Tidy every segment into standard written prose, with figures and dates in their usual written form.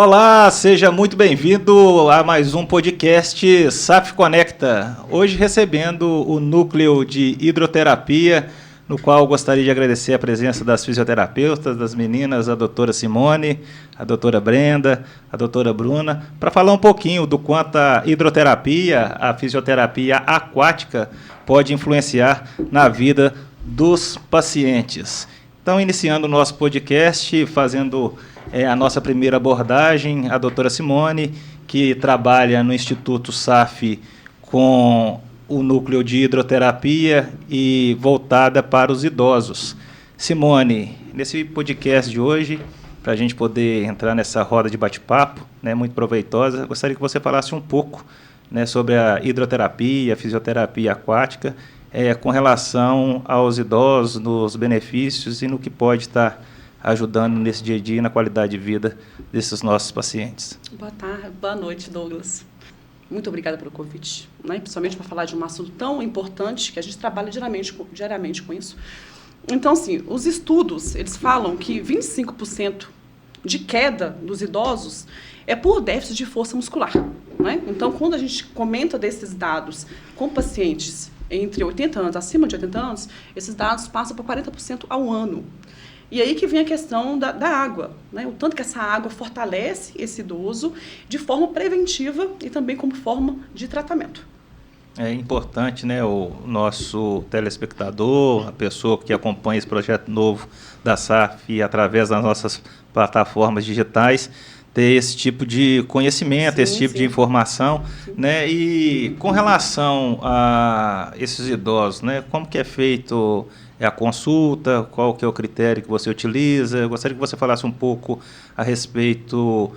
Olá, seja muito bem-vindo a mais um podcast SAF Conecta. Hoje recebendo o núcleo de hidroterapia, no qual gostaria de agradecer a presença das fisioterapeutas, das meninas, a doutora Simone, a doutora Brenda, a doutora Bruna, para falar um pouquinho do quanto a hidroterapia, a fisioterapia aquática, pode influenciar na vida dos pacientes. Então, iniciando o nosso podcast, fazendo a nossa primeira abordagem, a doutora Simone, que trabalha no Instituto SAF com o núcleo de hidroterapia e voltada para os idosos. Simone, nesse podcast de hoje, para a gente poder entrar nessa roda de bate-papo, né, muito proveitosa, gostaria que você falasse um pouco, né, sobre a hidroterapia, a fisioterapia aquática, com relação aos idosos, nos benefícios e no que pode estar ajudando nesse dia a dia na qualidade de vida desses nossos pacientes. Boa tarde, boa noite, Douglas. Muito obrigada pelo convite, né? Principalmente para falar de um assunto tão importante que a gente trabalha diariamente com isso. Então, assim, os estudos, eles falam que 25% de queda dos idosos é por déficit de força muscular, né? Então, quando a gente comenta desses dados com pacientes entre 80 anos, acima de 80 anos, esses dados passam por 40% ao ano. E aí que vem a questão da água, né? O tanto que essa água fortalece esse idoso de forma preventiva e também como forma de tratamento. É importante, né, o nosso telespectador, a pessoa que acompanha esse projeto novo da SAF através das nossas plataformas digitais, ter esse tipo de conhecimento, esse tipo de informação, né? E com relação a esses idosos, né, como que é feito a consulta, qual que é o critério que você utiliza? Eu gostaria que você falasse um pouco a respeito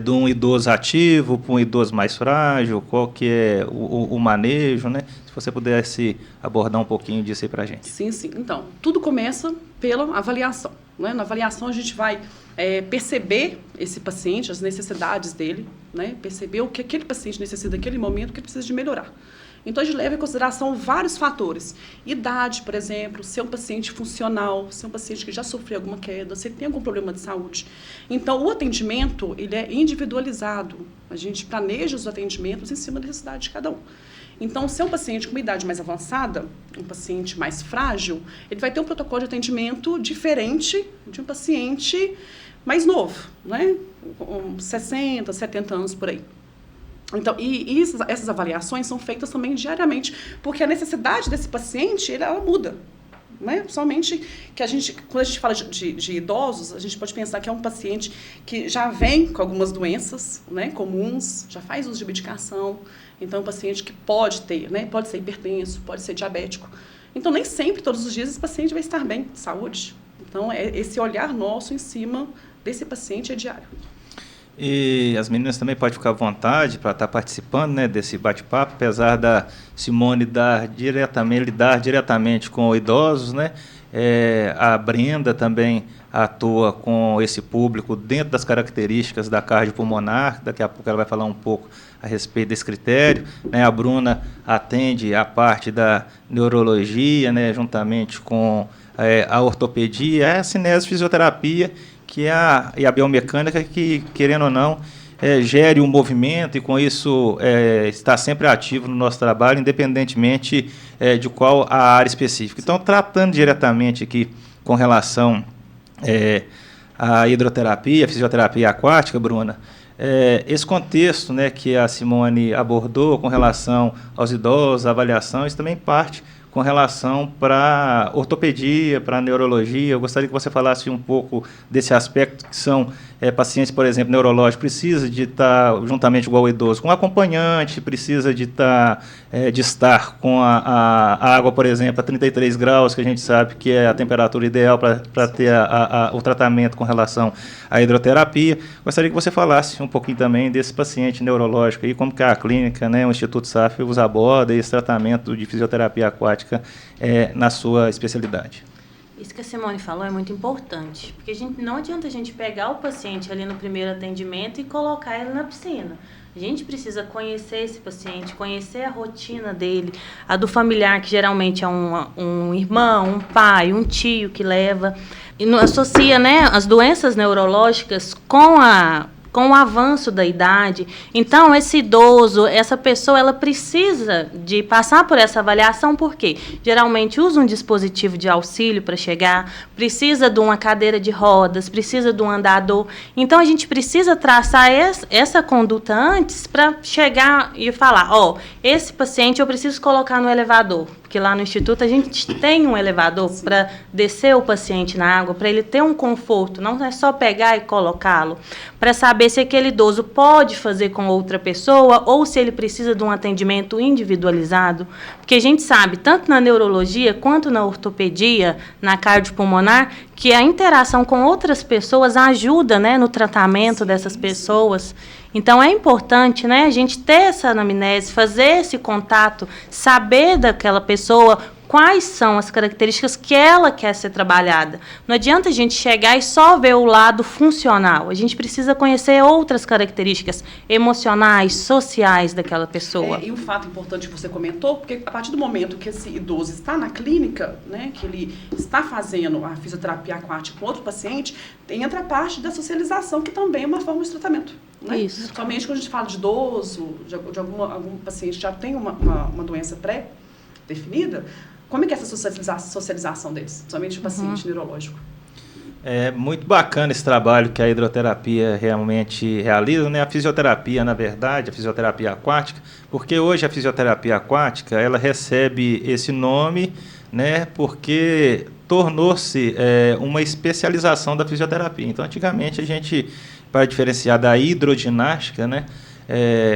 de um idoso ativo para um idoso mais frágil, qual que é o manejo, né? Se você pudesse abordar um pouquinho disso aí para a gente. Sim. Então, tudo começa pela avaliação, né? Na avaliação a gente vai perceber esse paciente, as necessidades dele, né? Perceber o que aquele paciente necessita naquele momento, o que ele precisa de melhorar. Então, a gente leva em consideração vários fatores. Idade, por exemplo, se é um paciente funcional, se é um paciente que já sofreu alguma queda, se ele tem algum problema de saúde. Então, o atendimento, ele é individualizado. A gente planeja os atendimentos em cima da necessidade de cada um. Então, se é um paciente com uma idade mais avançada, um paciente mais frágil, ele vai ter um protocolo de atendimento diferente de um paciente mais novo, né? Com 60, 70 anos por aí. Então, e essas avaliações são feitas também diariamente, porque a necessidade desse paciente, ela muda, né? Somente que quando a gente fala de idosos, a gente pode pensar que é um paciente que já vem com algumas doenças, né, comuns, já faz uso de medicação, então é um paciente que pode ter, né, pode ser hipertenso, pode ser diabético. Então, nem sempre, todos os dias, esse paciente vai estar bem, de saúde. Então, esse olhar nosso em cima desse paciente é diário. E as meninas também podem ficar à vontade para estar participando, né, desse bate-papo, apesar da Simone lidar diretamente com idosos, né? A Brenda também atua com esse público dentro das características da cardiopulmonar, daqui a pouco ela vai falar um pouco a respeito desse critério, né? A Bruna atende a parte da neurologia, né, juntamente com a ortopedia, a cinesiofisioterapia, que é a biomecânica que, querendo ou não, gere um movimento e, com isso, está sempre ativo no nosso trabalho, independentemente de qual a área específica. Então, tratando diretamente aqui com relação à hidroterapia, fisioterapia aquática, Bruna, esse contexto, né, que a Simone abordou com relação aos idosos, a avaliação, isso também parte com relação para ortopedia, para neurologia. Eu gostaria que você falasse um pouco desse aspecto, que são pacientes, por exemplo, neurológicos, precisa de estar, juntamente igual o idoso, com acompanhante, precisa de estar com a água, por exemplo, a 33 graus, que a gente sabe que é a temperatura ideal para ter o tratamento com relação à hidroterapia. Gostaria que você falasse um pouquinho também desse paciente neurológico, e como que a clínica, né, o Instituto SAF os aborda esse tratamento de fisioterapia aquática na sua especialidade. Isso que a Simone falou é muito importante, porque não adianta a gente pegar o paciente ali no primeiro atendimento e colocar ele na piscina. A gente precisa conhecer esse paciente, conhecer a rotina dele, a do familiar, que geralmente é um irmão, um pai, um tio que leva, e associa, né, as doenças neurológicas com com o avanço da idade. Então, esse idoso, essa pessoa, ela precisa de passar por essa avaliação, porque geralmente usa um dispositivo de auxílio para chegar, precisa de uma cadeira de rodas, precisa de um andador. Então, a gente precisa traçar essa conduta antes para chegar e falar, esse paciente eu preciso colocar no elevador, porque lá no Instituto a gente tem um elevador para descer o paciente na água, para ele ter um conforto, não é só pegar e colocá-lo, para saber se aquele idoso pode fazer com outra pessoa ou se ele precisa de um atendimento individualizado, porque a gente sabe, tanto na neurologia quanto na ortopedia, na cardiopulmonar, que a interação com outras pessoas ajuda, né, no tratamento dessas pessoas. Então, é importante, né, a gente ter essa anamnese, fazer esse contato, saber daquela pessoa quais são as características que ela quer ser trabalhada. Não adianta a gente chegar e só ver o lado funcional. A gente precisa conhecer outras características emocionais, sociais daquela pessoa. E um fato importante que você comentou, porque a partir do momento que esse idoso está na clínica, né, que ele está fazendo a fisioterapia aquática com outro paciente, entra a parte da socialização, que também é uma forma de tratamento. Né? Isso. Somente quando a gente fala de idoso, de algum paciente que já tem uma doença pré-definida, como é que é essa socialização deles? Somente o paciente neurológico. É muito bacana esse trabalho que a hidroterapia realmente realiza, né? A fisioterapia, na verdade, a fisioterapia aquática, porque hoje a fisioterapia aquática, ela recebe esse nome, né? Porque tornou-se uma especialização da fisioterapia. Então, antigamente, a gente, para diferenciar da hidroginástica, né?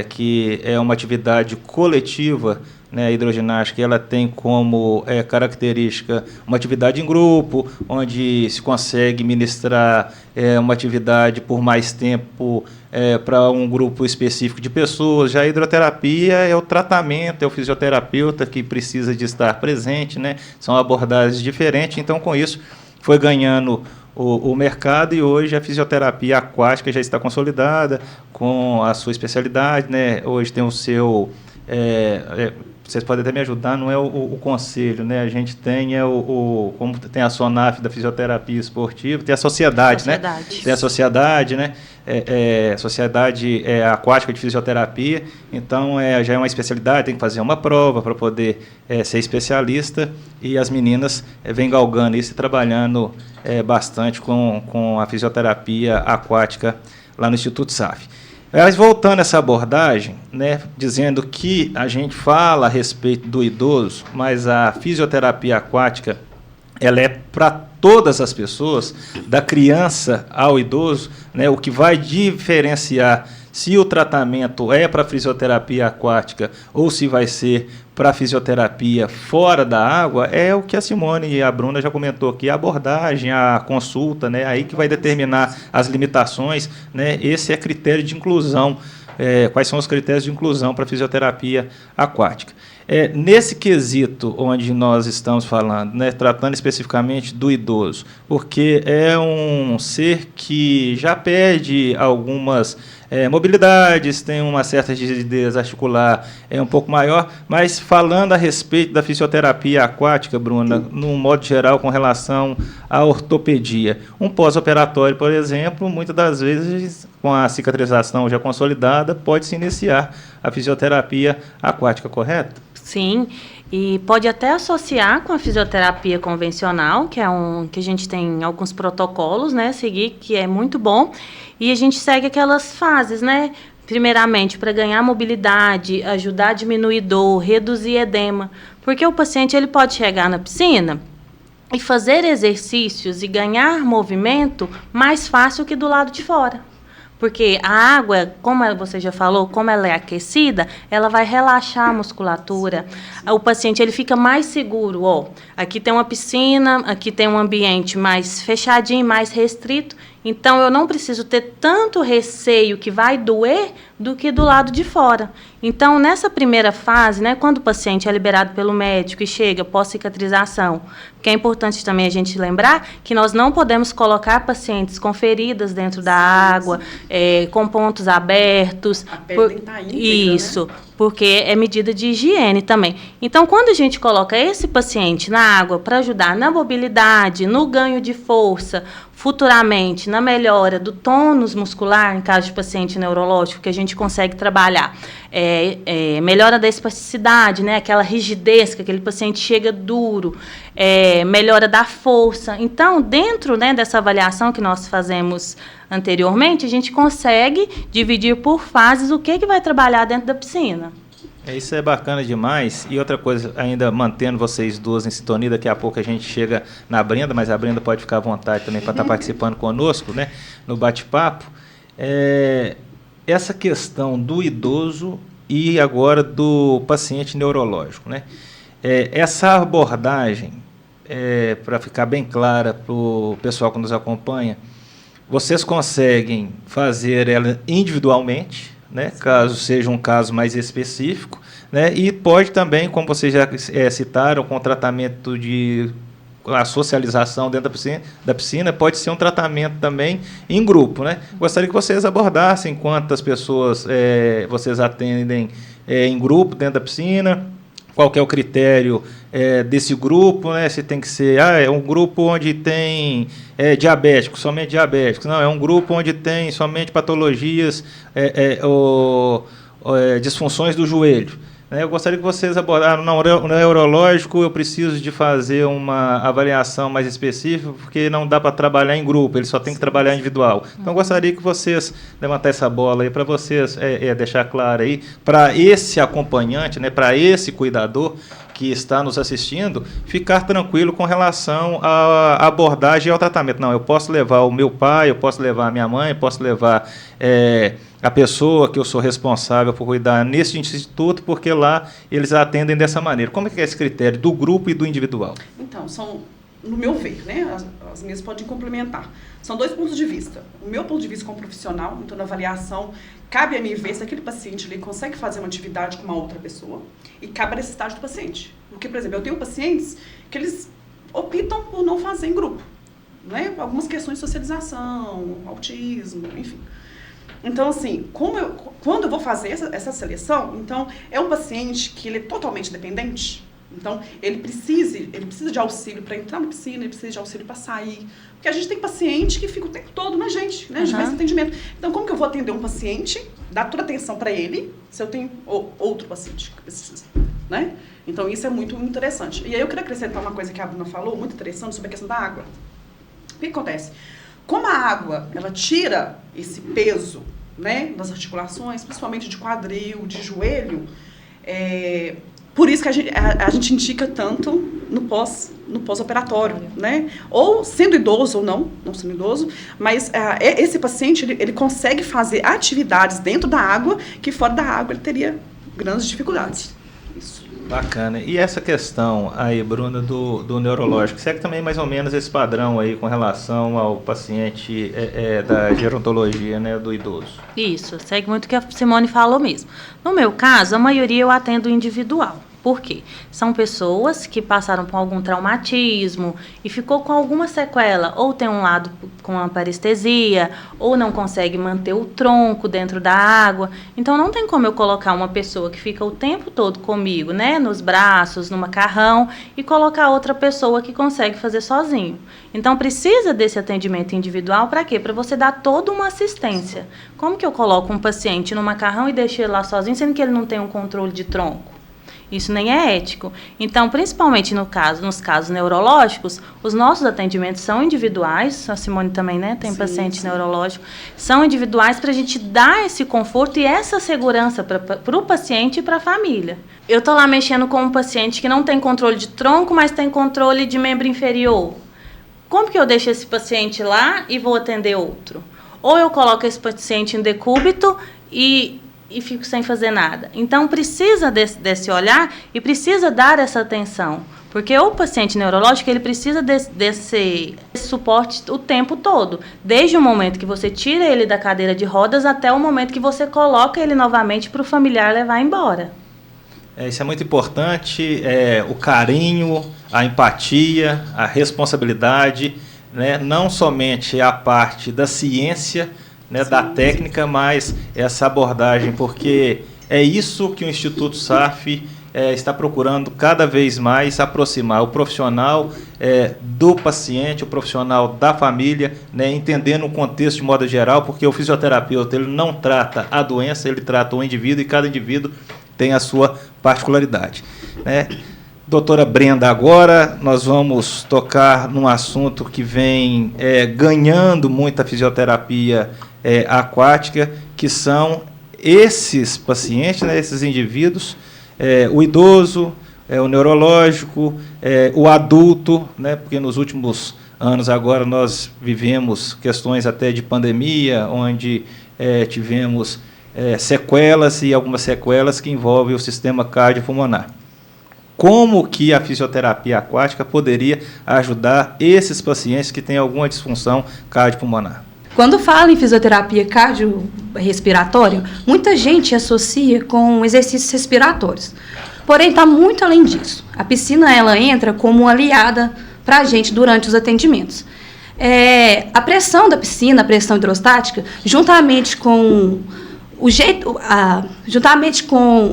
Que é uma atividade coletiva, né, a hidroginástica, ela tem como característica uma atividade em grupo, onde se consegue ministrar uma atividade por mais tempo para um grupo específico de pessoas. Já a hidroterapia é o tratamento, é o fisioterapeuta que precisa de estar presente, né? São abordagens diferentes, então com isso foi ganhando o mercado, e hoje a fisioterapia aquática já está consolidada com a sua especialidade, né? Hoje tem o seu... vocês podem até me ajudar, não é o conselho, né? A gente tem como tem a SONAF da fisioterapia esportiva, tem a sociedade, né? Tem a sociedade, né? Sociedade aquática de fisioterapia. Então, já é uma especialidade, tem que fazer uma prova para poder ser especialista, e as meninas vêm galgando isso e trabalhando bastante com a fisioterapia aquática lá no Instituto SAF. Mas voltando a essa abordagem, né, dizendo que a gente fala a respeito do idoso, mas a fisioterapia aquática, ela é para todas as pessoas, da criança ao idoso, né, o que vai diferenciar se o tratamento é para fisioterapia aquática ou se vai ser para fisioterapia fora da água, é o que a Simone e a Bruna já comentou aqui, a abordagem, a consulta, né, aí que vai determinar as limitações, né, esse é critério de inclusão, quais são os critérios de inclusão para fisioterapia aquática. Nesse quesito onde nós estamos falando, né, tratando especificamente do idoso, porque é um ser que já perde algumas mobilidades, tem uma certa rigidez articular um pouco maior, mas falando a respeito da fisioterapia aquática, Bruna, num modo geral, com relação à ortopedia, um pós-operatório, por exemplo, muitas das vezes, com a cicatrização já consolidada, pode-se iniciar a fisioterapia aquática, correto? Sim, e pode até associar com a fisioterapia convencional, que que a gente tem alguns protocolos, né, seguir, que é muito bom, e a gente segue aquelas fases, né, primeiramente para ganhar mobilidade, ajudar a diminuir dor, reduzir edema, porque o paciente ele pode chegar na piscina e fazer exercícios e ganhar movimento mais fácil que do lado de fora. Porque a água, como você já falou, como ela é aquecida, ela vai relaxar a musculatura. O paciente ele fica mais seguro. Aqui tem uma piscina, aqui tem um ambiente mais fechadinho, mais restrito. Então, eu não preciso ter tanto receio que vai doer do que do lado de fora. Então, nessa primeira fase, né, quando o paciente é liberado pelo médico e chega pós-cicatrização, porque é importante também a gente lembrar que nós não podemos colocar pacientes com feridas dentro da água, com pontos abertos. A pele tem que estar íntegra, isso, né? Porque é medida de higiene também. Então, quando a gente coloca esse paciente na água para ajudar na mobilidade, no ganho de força, futuramente na melhora do tônus muscular, em caso de paciente neurológico, que a gente consegue trabalhar, melhora da espasticidade, né, aquela rigidez, que aquele paciente chega duro, melhora da força. Então, dentro, né, dessa avaliação que nós fazemos anteriormente, a gente consegue dividir por fases o que vai trabalhar dentro da piscina. Isso é bacana demais. E outra coisa, ainda mantendo vocês duas em sintonia, daqui a pouco a gente chega na Brenda, mas a Brenda pode ficar à vontade também para estar participando conosco, né, no bate-papo. Essa questão do idoso e agora do paciente neurológico, né? Essa abordagem, para ficar bem clara para o pessoal que nos acompanha, vocês conseguem fazer ela individualmente, né, caso seja um caso mais específico, né, e pode também, como vocês já citaram, com o tratamento de a socialização dentro da piscina, pode ser um tratamento também em grupo, né? Gostaria que vocês abordassem quantas pessoas vocês atendem em grupo dentro da piscina, qual que é o critério desse grupo, né? Se tem que ser um grupo onde tem diabéticos, somente diabéticos. Não, é um grupo onde tem somente patologias, disfunções do joelho. Eu gostaria que vocês abordaram, no neurológico eu preciso de fazer uma avaliação mais específica, porque não dá para trabalhar em grupo, ele só tem que trabalhar individual. Então, eu gostaria que vocês levantassem essa bola aí, para vocês deixar claro aí, para esse acompanhante, né, para esse cuidador que está nos assistindo, ficar tranquilo com relação à abordagem e ao tratamento. Não, eu posso levar o meu pai, eu posso levar a minha mãe, eu posso levar a pessoa que eu sou responsável por cuidar nesse instituto, porque lá eles atendem dessa maneira. Como é que é esse critério do grupo e do individual? Então, no meu ver, né, as minhas podem complementar. São dois pontos de vista. O meu ponto de vista como profissional, então na avaliação, cabe a mim ver se aquele paciente ali consegue fazer uma atividade com uma outra pessoa e cabe a necessidade do paciente. Porque, por exemplo, eu tenho pacientes que eles optam por não fazer em grupo, né? Algumas questões de socialização, autismo, enfim. Então, assim, quando eu vou fazer essa seleção, então, é um paciente que ele é totalmente dependente. Então, ele precisa de auxílio para entrar na piscina, ele precisa de auxílio para sair. Porque a gente tem paciente que fica o tempo todo na gente, né? A gente faz atendimento. Então, como que eu vou atender um paciente, dar toda a atenção para ele, se eu tenho outro paciente que precisa, né? Então, isso é muito interessante. E aí, eu queria acrescentar uma coisa que a Bruna falou, muito interessante, sobre a questão da água. O que acontece? Como a água, ela tira esse peso, né, das articulações, principalmente de quadril, de joelho, por isso que a gente indica tanto no pós-operatório, né? Ou sendo idoso ou não sendo idoso, mas esse paciente, ele consegue fazer atividades dentro da água, que fora da água ele teria grandes dificuldades. Isso. Bacana. E essa questão aí, Bruna, do neurológico, segue também mais ou menos esse padrão aí com relação ao paciente da gerontologia, né, do idoso? Isso, segue muito o que a Simone falou mesmo. No meu caso, a maioria eu atendo individual. Por quê? São pessoas que passaram por algum traumatismo e ficou com alguma sequela, ou tem um lado com uma parestesia, ou não consegue manter o tronco dentro da água. Então, não tem como eu colocar uma pessoa que fica o tempo todo comigo, né, nos braços, no macarrão, e colocar outra pessoa que consegue fazer sozinho. Então, precisa desse atendimento individual para quê? Para você dar toda uma assistência. Como que eu coloco um paciente no macarrão e deixo ele lá sozinho, sendo que ele não tem um controle de tronco? Isso nem é ético. Então, principalmente nos casos neurológicos, os nossos atendimentos são individuais. A Simone também, né, tem paciente neurológico. São individuais para a gente dar esse conforto e essa segurança para o paciente e para a família. Eu estou lá mexendo com um paciente que não tem controle de tronco, mas tem controle de membro inferior. Como que eu deixo esse paciente lá e vou atender outro? Ou eu coloco esse paciente em decúbito e fico sem fazer nada. Então, precisa desse olhar e precisa dar essa atenção. Porque o paciente neurológico, ele precisa desse suporte o tempo todo. Desde o momento que você tira ele da cadeira de rodas até o momento que você coloca ele novamente para o familiar levar embora. Isso é muito importante, o carinho, a empatia, a responsabilidade, né? Não somente a parte da ciência, né, da técnica, mas essa abordagem, porque é isso que o Instituto SAF está procurando cada vez mais aproximar o profissional do paciente, o profissional da família, né, entendendo o contexto de modo geral, porque o fisioterapeuta ele não trata a doença, ele trata o indivíduo e cada indivíduo tem a sua particularidade, né? Doutora Brenda, agora nós vamos tocar num assunto que vem ganhando muita fisioterapia aquática, que são esses pacientes, né, esses indivíduos, o idoso, o neurológico, o adulto, né, porque nos últimos anos agora nós vivemos questões até de pandemia, onde tivemos sequelas e algumas sequelas que envolvem o sistema cardiopulmonar. Como que a fisioterapia aquática poderia ajudar esses pacientes que têm alguma disfunção cardiopulmonar? Quando fala em fisioterapia cardiorrespiratória, muita gente associa com exercícios respiratórios. Porém, está muito além disso. A piscina ela entra como uma aliada para a gente durante os atendimentos. A pressão da piscina, a pressão hidrostática, juntamente com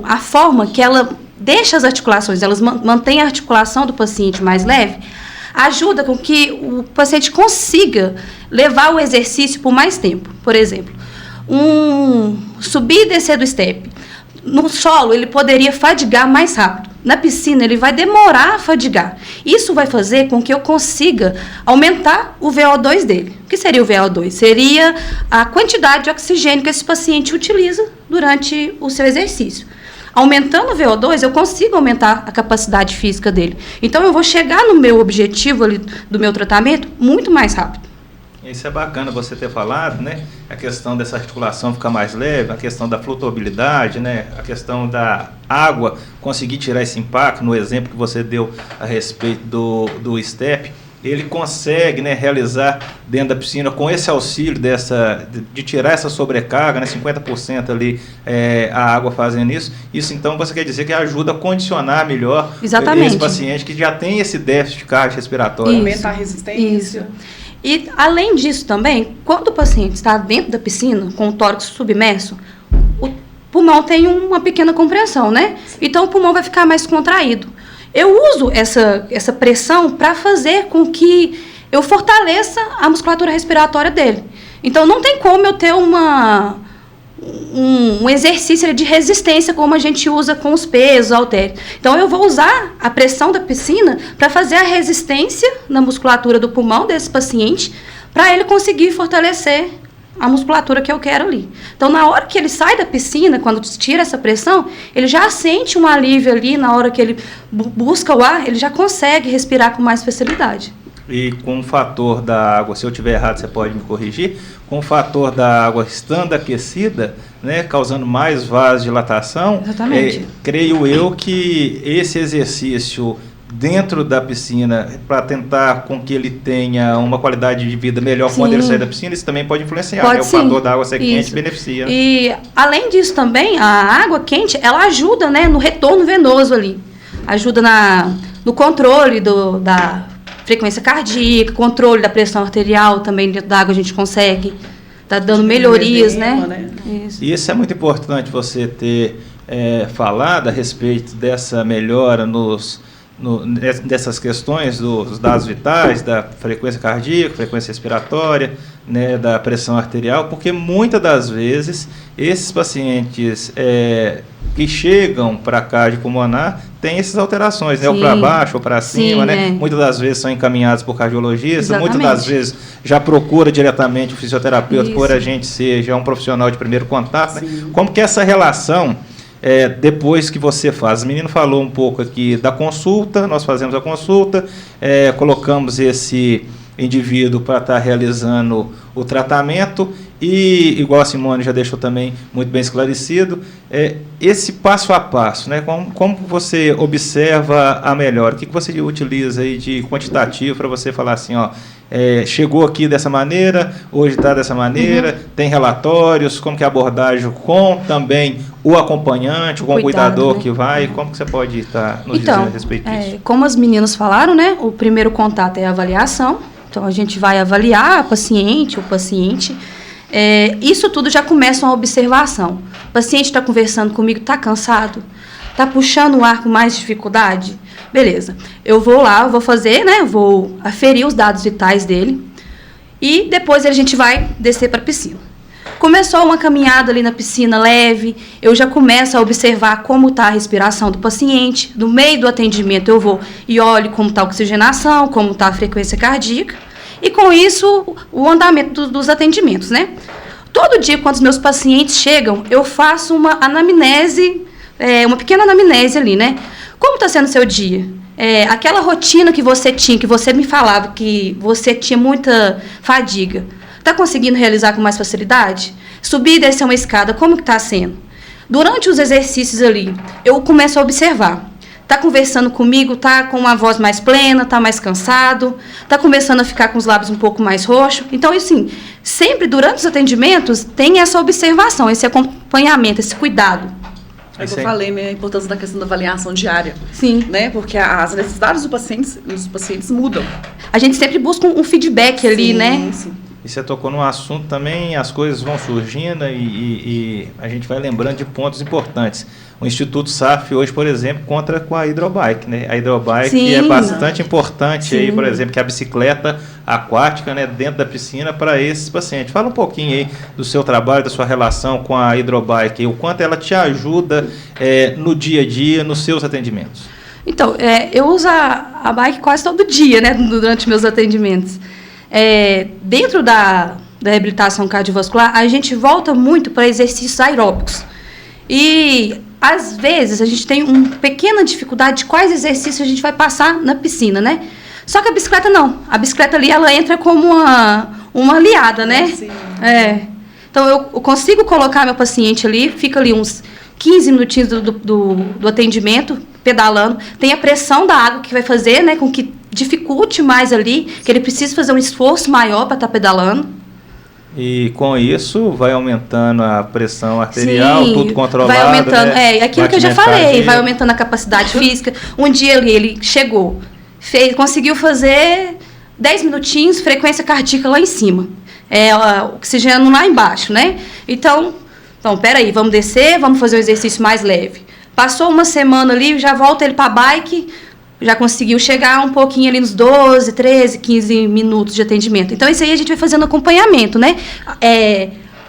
a forma que ela deixa as articulações, elas mantêm a articulação do paciente mais leve, ajuda com que o paciente consiga levar o exercício por mais tempo. Por exemplo, subir e descer do step. No solo, ele poderia fadigar mais rápido. Na piscina, ele vai demorar a fadigar. Isso vai fazer com que eu consiga aumentar o VO2 dele. O que seria o VO2? Seria a quantidade de oxigênio que esse paciente utiliza durante o seu exercício. Aumentando o VO2, eu consigo aumentar a capacidade física dele. Então, eu vou chegar no meu objetivo ali do meu tratamento muito mais rápido. Isso é bacana você ter falado, né? A questão dessa articulação ficar mais leve, a questão da flutuabilidade, né? A questão da água, conseguir tirar esse impacto, no exemplo que você deu a respeito do step. Ele consegue, né, realizar dentro da piscina com esse auxílio de tirar essa sobrecarga, né, 50% ali a água fazendo isso. Isso, então, você quer dizer que ajuda a condicionar melhor esse paciente que já tem esse déficit cardiorrespiratório. Aumentar a resistência. Isso. E, além disso também, quando o paciente está dentro da piscina, com o tórax submerso, o pulmão tem uma pequena compressão, né? Então, o pulmão vai ficar mais contraído. Eu uso essa pressão para fazer com que eu fortaleça a musculatura respiratória dele. Então, não tem como eu ter um exercício de resistência como a gente usa com os pesos, halteres. Então, eu vou usar a pressão da piscina para fazer a resistência na musculatura do pulmão desse paciente, para ele conseguir fortalecer a musculatura que eu quero ali. Então, na hora que ele sai da piscina, quando tira essa pressão, ele já sente um alívio ali, na hora que ele busca o ar, ele já consegue respirar com mais facilidade. E com o fator da água, se eu estiver errado, você pode me corrigir, com o fator da água estando aquecida, né, causando mais vasodilatação, creio eu que esse exercício dentro da piscina, para tentar com que ele tenha uma qualidade de vida melhor quando ele sair da piscina, isso também pode influenciar, né? O fator da água ser quente beneficia. E, além disso também, a água quente, ela ajuda, né, no retorno venoso ali. Ajuda no controle da frequência cardíaca, controle da pressão arterial também dentro da água a gente consegue. Está dando melhorias, né? Isso. E isso é muito importante você ter falado a respeito dessa melhora dessas questões dos dados vitais, da frequência cardíaca, frequência respiratória, né, da pressão arterial, porque muitas das vezes esses pacientes que chegam para cardiopulmonar têm essas alterações, né, ou para baixo ou para cima, né? Muitas das vezes são encaminhados por cardiologistas, muitas das vezes já procura diretamente o fisioterapeuta por a gente ser já um profissional de primeiro contato, né? Como que essa relação depois que você faz. O menino falou um pouco aqui da consulta, nós fazemos a consulta, colocamos esse indivíduo para estar realizando o tratamento e, igual a Simone já deixou também muito bem esclarecido, esse passo a passo, né? Como você observa a melhora? O que você utiliza aí de quantitativo para você falar assim, ó, chegou aqui dessa maneira, hoje está dessa maneira, tem relatórios, como que é a abordagem com também o acompanhante, com o cuidador, né, que vai, como que você pode estar nos dizendo a respeito disso? Como as meninas falaram, né, o primeiro contato é a avaliação, então a gente vai avaliar a paciente, o paciente, isso tudo já começa uma observação. O paciente está conversando comigo, está cansado? Tá puxando o ar com mais dificuldade? Beleza. Eu vou lá, eu vou fazer, né? Vou aferir os dados vitais dele. E depois a gente vai descer para a piscina. Começou uma caminhada ali na piscina leve, eu já começo a observar como está a respiração do paciente. No meio do atendimento eu vou e olho como está a oxigenação, como está a frequência cardíaca. E com isso, o andamento dos atendimentos, né? Todo dia, quando os meus pacientes chegam, eu faço uma anamnese, uma pequena anamnese ali, né? Como está sendo o seu dia? Aquela rotina que você me falava que você tinha muita fadiga, está conseguindo realizar com mais facilidade? Subir e descer uma escada, como que está sendo? Durante os exercícios ali, eu começo a observar. Está conversando comigo, está com uma voz mais plena, está mais cansado, está começando a ficar com os lábios um pouco mais roxos. Então, assim, sempre durante os atendimentos, tem essa observação, esse acompanhamento, esse cuidado. É que eu falei, né, a importância da questão da avaliação diária. Sim. Né, porque as necessidades dos pacientes mudam. A gente sempre busca um feedback ali, Sim, né? Sim. E você tocou num assunto também, as coisas vão surgindo e a gente vai lembrando de pontos importantes. O Instituto SAF hoje, por exemplo, conta com a hidrobike, né? A hidrobike Sim, é bastante importante sim. aí, por exemplo, que a bicicleta aquática, né, dentro da piscina para esses pacientes. Fala um pouquinho aí do seu trabalho, da sua relação com a hidrobike, o quanto ela te ajuda no dia a dia, nos seus atendimentos. Então, eu uso a bike quase todo dia, né, durante meus atendimentos. Dentro da reabilitação cardiovascular, a gente volta muito para exercícios aeróbicos. E, às vezes, a gente tem uma pequena dificuldade de quais exercícios a gente vai passar na piscina, né? Só que a bicicleta não. A bicicleta ali, ela entra como uma aliada, né? Sim. Então, eu consigo colocar meu paciente ali, fica ali uns 15 minutinhos do atendimento, pedalando. Tem a pressão da água que vai fazer, né, com que dificulte mais ali, que ele precisa fazer um esforço maior para estar pedalando. E com isso vai aumentando a pressão arterial, Sim, tudo controlado. vai aumentando, né? aquilo que eu já falei, Cardíaco. vai aumentando a capacidade física. Um dia ele chegou, conseguiu fazer 10 minutinhos, frequência cardíaca lá em cima, oxigênio lá embaixo, né? Então, peraí, vamos descer, vamos fazer um exercício mais leve. Passou uma semana ali, já volta ele para a bike, já conseguiu chegar um pouquinho ali nos 12, 13, 15 minutos de atendimento. Então, isso aí a gente vai fazendo acompanhamento, né?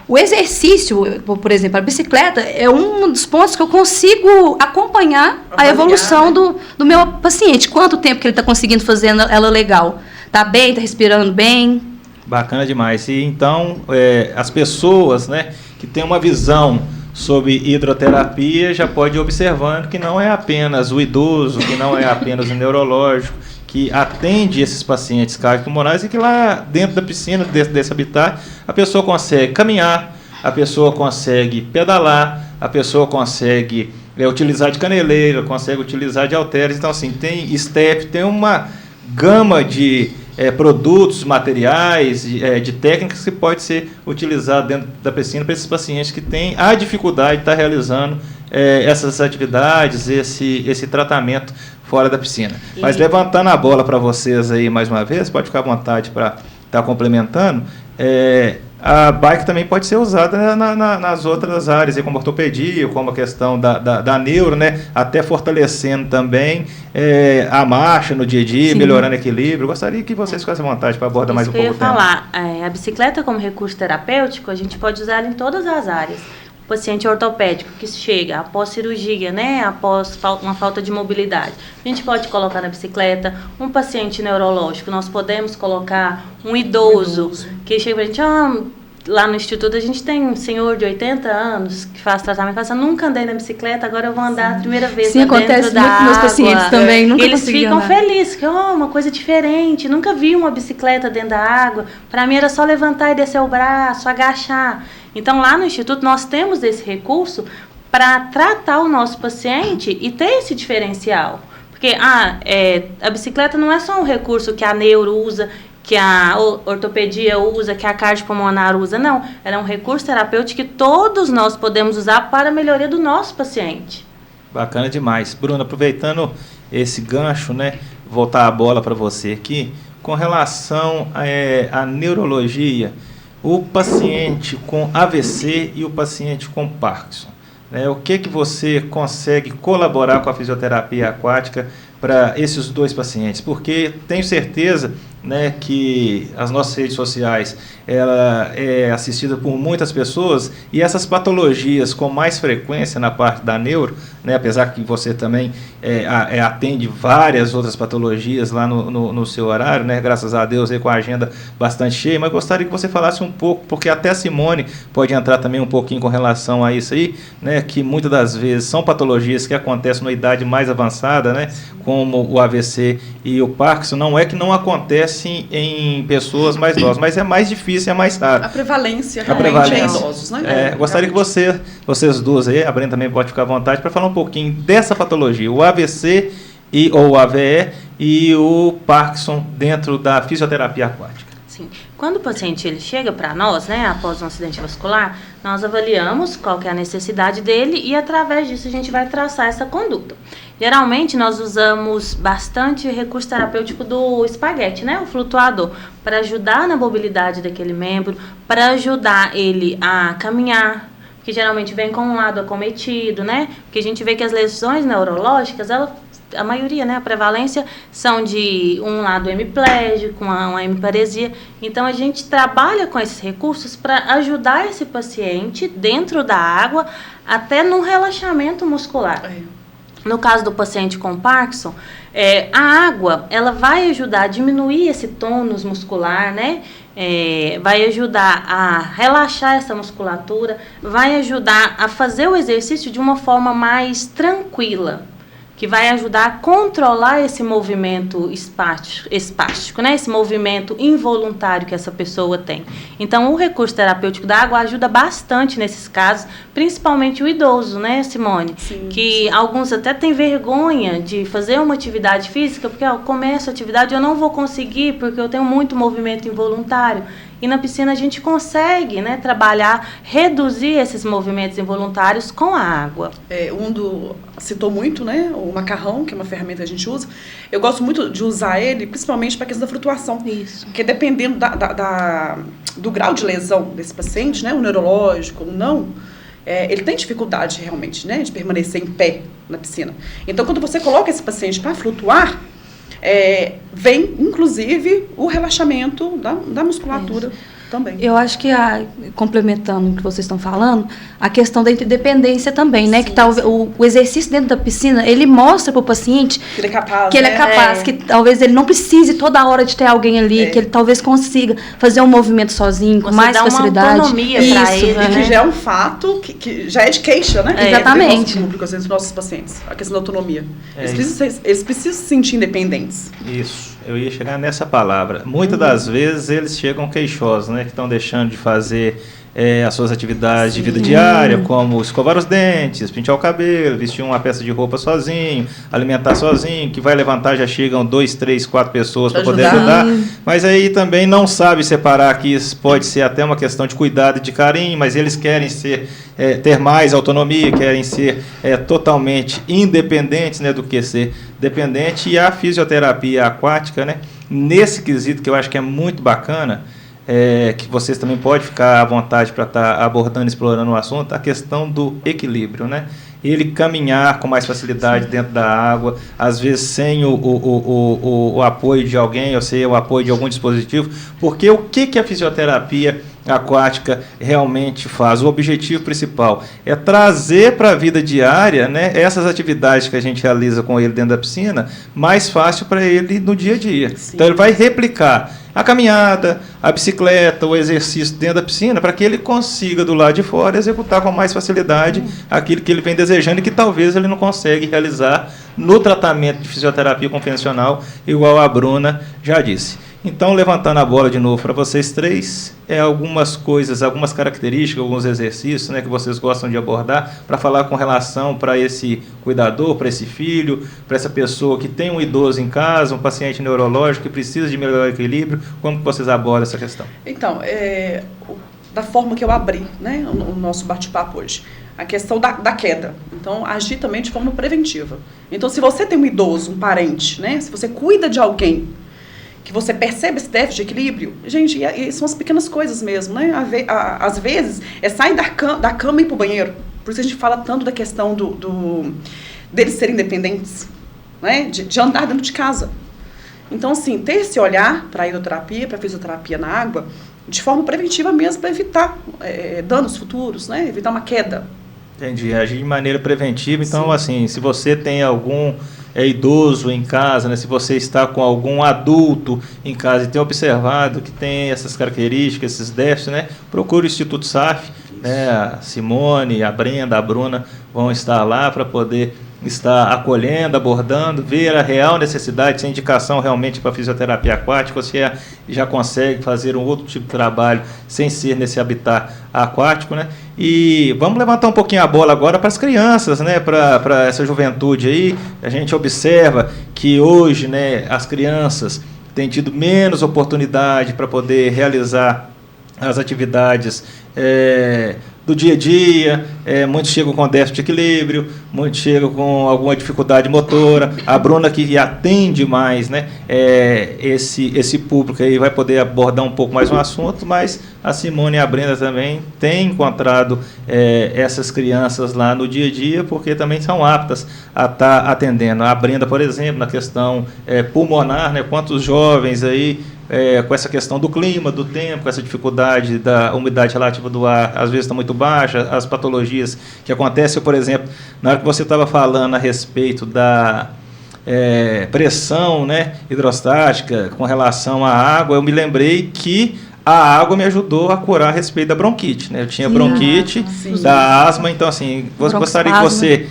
O exercício, por exemplo, a bicicleta, é um dos pontos que eu consigo acompanhar a evolução do meu paciente. Quanto tempo que ele está conseguindo fazer ela legal? Está bem, está respirando bem? Bacana demais. E então, as pessoas, né, que têm uma visão sobre hidroterapia já pode ir observando que não é apenas o idoso, que não é apenas o neurológico, que atende esses pacientes cardiopulmonares e que lá dentro da piscina, desse habitat, a pessoa consegue caminhar, a pessoa consegue pedalar, a pessoa consegue utilizar de caneleira, consegue utilizar de halteres. Então, assim, tem step, tem uma gama de produtos, materiais, de técnicas que pode ser utilizado dentro da piscina para esses pacientes que têm a dificuldade de estar realizando essas atividades, esse tratamento fora da piscina. Mas levantando a bola para vocês aí mais uma vez, pode ficar à vontade para estar complementando, a bike também pode ser usada nas outras áreas, como ortopedia, como a questão da neuro, né? Até fortalecendo também a marcha no dia a dia, sim, melhorando o equilíbrio. Gostaria que vocês ficassem à vontade para abordar mais um pouco o tema. Eu ia falar, a bicicleta como recurso terapêutico, a gente pode usar ela em todas as áreas. O paciente ortopédico que chega após cirurgia, né, após uma falta de mobilidade, a gente pode colocar na bicicleta. Um paciente neurológico, nós podemos colocar um idoso que chega pra gente, lá no instituto a gente tem um senhor de 80 anos que faz tratamento, fala assim, nunca andei na bicicleta, agora eu vou andar a primeira vez. Sim, acontece muito com meus pacientes também, nunca eles consegui ficam andar. felizes, que uma coisa diferente, nunca vi uma bicicleta dentro da água, para mim era só levantar e descer o braço, agachar. Então lá no instituto nós temos esse recurso para tratar o nosso paciente e ter esse diferencial, porque a bicicleta não é só um recurso que a neuro usa, que a ortopedia usa, que a cardiopulmonar usa, não. Ela é um recurso terapêutico que todos nós podemos usar para a melhoria do nosso paciente. Bacana demais. Bruno, aproveitando esse gancho, né, voltar a bola para você aqui, com relação à neurologia, o paciente com AVC e o paciente com Parkinson. né? O que você consegue colaborar com a fisioterapia aquática para esses dois pacientes? Porque tenho certeza, né, que as nossas redes sociais ela é assistida por muitas pessoas e essas patologias com mais frequência na parte da neuro, né, apesar que você também atende várias outras patologias lá no seu horário, né, graças a Deus aí com a agenda bastante cheia, mas gostaria que você falasse um pouco, porque até a Simone pode entrar também um pouquinho com relação a isso aí, né, que muitas das vezes são patologias que acontecem numa idade mais avançada, né, como o AVC e o Parkinson. Não é que não acontecem em pessoas mais novas, mas é mais difícil, é mais raro. A prevalência realmente é em idosos, né? Gostaria que vocês duas aí, a Brenda também pode ficar à vontade, para falar um pouquinho dessa patologia, o AVC ou o AVE e o Parkinson dentro da fisioterapia aquática. Sim. Quando o paciente ele chega para nós, né, após um acidente vascular, nós avaliamos qual que é a necessidade dele e através disso a gente vai traçar essa conduta. Geralmente nós usamos bastante recurso terapêutico do espaguete, né, o flutuador, para ajudar na mobilidade daquele membro, para ajudar ele a caminhar, que geralmente vem com um lado acometido, né, porque a gente vê que as lesões neurológicas, a maioria, né, a prevalência são de um lado hemiplégico, uma hemiparesia. Então, a gente trabalha com esses recursos para ajudar esse paciente dentro da água, até no relaxamento muscular. No caso do paciente com Parkinson, a água, ela vai ajudar a diminuir esse tônus muscular, né? Vai ajudar a relaxar essa musculatura, vai ajudar a fazer o exercício de uma forma mais tranquila, que vai ajudar a controlar esse movimento espástico, né? Esse movimento involuntário que essa pessoa tem. Então, o recurso terapêutico da água ajuda bastante nesses casos, principalmente o idoso, né, Simone? Sim, que alguns até têm vergonha de fazer uma atividade física, porque eu começo a atividade, eu não vou conseguir, porque eu tenho muito movimento involuntário. E na piscina a gente consegue, né, trabalhar, reduzir esses movimentos involuntários com a água. Citou muito, né, o macarrão, que é uma ferramenta que a gente usa. Eu gosto muito de usar ele, principalmente para a questão da flutuação. Isso. Porque dependendo do grau de lesão desse paciente, né, o neurológico ou não, ele tem dificuldade realmente, né, de permanecer em pé na piscina. Então, quando você coloca esse paciente para flutuar, vem, inclusive, o relaxamento da musculatura também. Eu acho que, complementando o que vocês estão falando, a questão da interdependência também, né? Sim, que o exercício dentro da piscina, ele mostra para o paciente que ele é capaz, que ele é capaz, que talvez ele não precise toda hora de ter alguém ali, que ele talvez consiga fazer um movimento sozinho, com mais facilidade. Uma autonomia para ele, né? Que já é um fato, que já é de queixa, né? Exatamente. Entre o nosso público, entre os nossos pacientes, a questão da autonomia. Eles precisam se sentir independentes. Isso. Eu ia chegar nessa palavra. Muitas das vezes eles chegam queixosos, né? Que estão deixando de fazer as suas atividades de vida diária, como escovar os dentes, pentear o cabelo, vestir uma peça de roupa sozinho, alimentar sozinho, que vai levantar, já chegam 2, 3, 4 pessoas para poder ajudar. Mas aí também não sabe separar que isso pode ser até uma questão de cuidado e de carinho, mas eles querem ter mais autonomia, querem ser totalmente independentes, né, do que ser dependente. E a fisioterapia aquática, né, nesse quesito que eu acho que é muito bacana, que vocês também podem ficar à vontade para estar abordando, explorando o assunto, a questão do equilíbrio, né? Ele caminhar com mais facilidade dentro da água, às vezes sem o apoio de alguém, ou sem o apoio de algum dispositivo, porque o que a fisioterapia aquática realmente faz? O objetivo principal é trazer para a vida diária, né, essas atividades que a gente realiza com ele dentro da piscina, mais fácil para ele no dia a dia. Sim. Então ele vai replicar a caminhada, a bicicleta, o exercício dentro da piscina, para que ele consiga do lado de fora executar com mais facilidade aquilo que ele vem desejando e que talvez ele não consegue realizar no tratamento de fisioterapia convencional, igual a Bruna já disse. Então, levantando a bola de novo para vocês três, algumas coisas, algumas características, alguns exercícios, né, que vocês gostam de abordar para falar com relação para esse cuidador, para esse filho, para essa pessoa que tem um idoso em casa, um paciente neurológico que precisa de melhorar o equilíbrio. Como que vocês abordam essa questão? Então, da forma que eu abri, né, o nosso bate-papo hoje, a questão da queda. Então, agir também de forma preventiva. Então, se você tem um idoso, um parente, né, se você cuida de alguém, que você percebe esse déficit de equilíbrio, gente, e são as pequenas coisas mesmo, né? Às vezes, sair da cama e ir pro banheiro. Por isso a gente fala tanto da questão deles serem independentes, né? De andar dentro de casa. Então, assim, ter esse olhar para a hidroterapia, para a fisioterapia na água, de forma preventiva mesmo, para evitar danos futuros, né? Evitar uma queda. Entendi, agir de maneira preventiva. Então, Sim. assim, se você tem algum idoso em casa, né, se você está com algum adulto em casa e tem observado que tem essas características, esses déficits, né, procure o Instituto SAF, né, a Simone, a Brenda, a Bruna vão estar lá para poder estar acolhendo, abordando, ver a real necessidade, se a indicação realmente para fisioterapia aquática, você já consegue fazer um outro tipo de trabalho sem ser nesse habitat aquático, né? E vamos levantar um pouquinho a bola agora para as crianças, né? Para essa juventude aí. A gente observa que hoje, né, as crianças têm tido menos oportunidade para poder realizar as atividades do dia a dia, muitos chegam com déficit de equilíbrio, muitos chegam com alguma dificuldade motora. A Bruna, que atende mais, né, esse público aí, vai poder abordar um pouco mais um assunto, mas a Simone e a Brenda também têm encontrado essas crianças lá no dia a dia, porque também são aptas a estar atendendo. A Brenda, por exemplo, na questão pulmonar, né, quantos jovens aí com essa questão do clima, do tempo, com essa dificuldade da umidade relativa do ar, às vezes está muito baixa, as patologias que acontecem, por exemplo, na hora que você estava falando a respeito da pressão, né, hidrostática com relação à água, eu me lembrei que a água me ajudou a curar a respeito da bronquite, né? Eu tinha bronquite, da asma, então assim, gostaria que você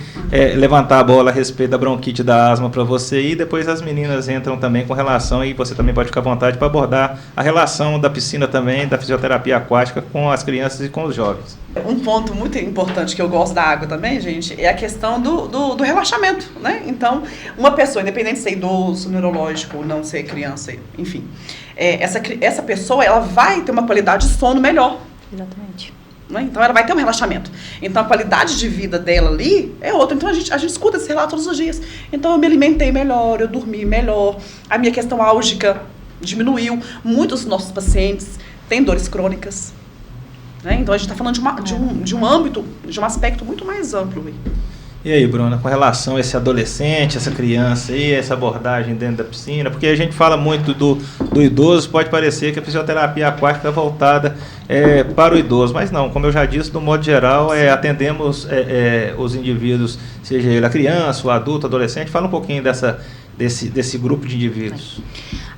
levantar a bola a respeito da bronquite, da asma para você, e depois as meninas entram também com relação, e você também pode ficar à vontade para abordar a relação da piscina também, da fisioterapia aquática com as crianças e com os jovens. Um ponto muito importante que eu gosto da água também, gente, é a questão do relaxamento, né? Então, uma pessoa, independente de ser idoso, neurológico ou não ser criança, enfim, essa pessoa, ela vai ter uma qualidade de sono melhor. Exatamente. Né? Então, ela vai ter um relaxamento. Então, a qualidade de vida dela ali é outra. Então, a gente escuta esse relato todos os dias. Então, eu me alimentei melhor, eu dormi melhor, a minha questão álgica diminuiu. Muitos dos nossos pacientes têm dores crônicas. Né? Então, a gente está falando de um âmbito, de um aspecto muito mais amplo. E aí, Bruna, com relação a esse adolescente, essa criança aí, essa abordagem dentro da piscina, porque a gente fala muito do idoso, pode parecer que a fisioterapia aquática é voltada para o idoso, mas não, como eu já disse, do modo geral, atendemos os indivíduos, seja ele a criança, o adulto, o adolescente. Fala um pouquinho desse grupo de indivíduos.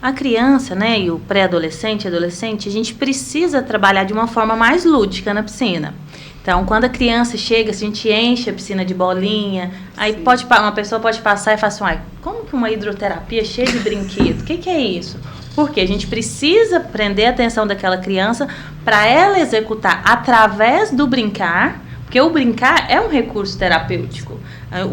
A criança, né, e o pré-adolescente, adolescente, a gente precisa trabalhar de uma forma mais lúdica na piscina. Então, quando a criança chega, a gente enche a piscina de bolinha, aí uma pessoa pode passar e falar assim, como que uma hidroterapia cheia de brinquedo? O que é isso? Porque a gente precisa prender a atenção daquela criança para ela executar através do brincar, porque o brincar é um recurso terapêutico.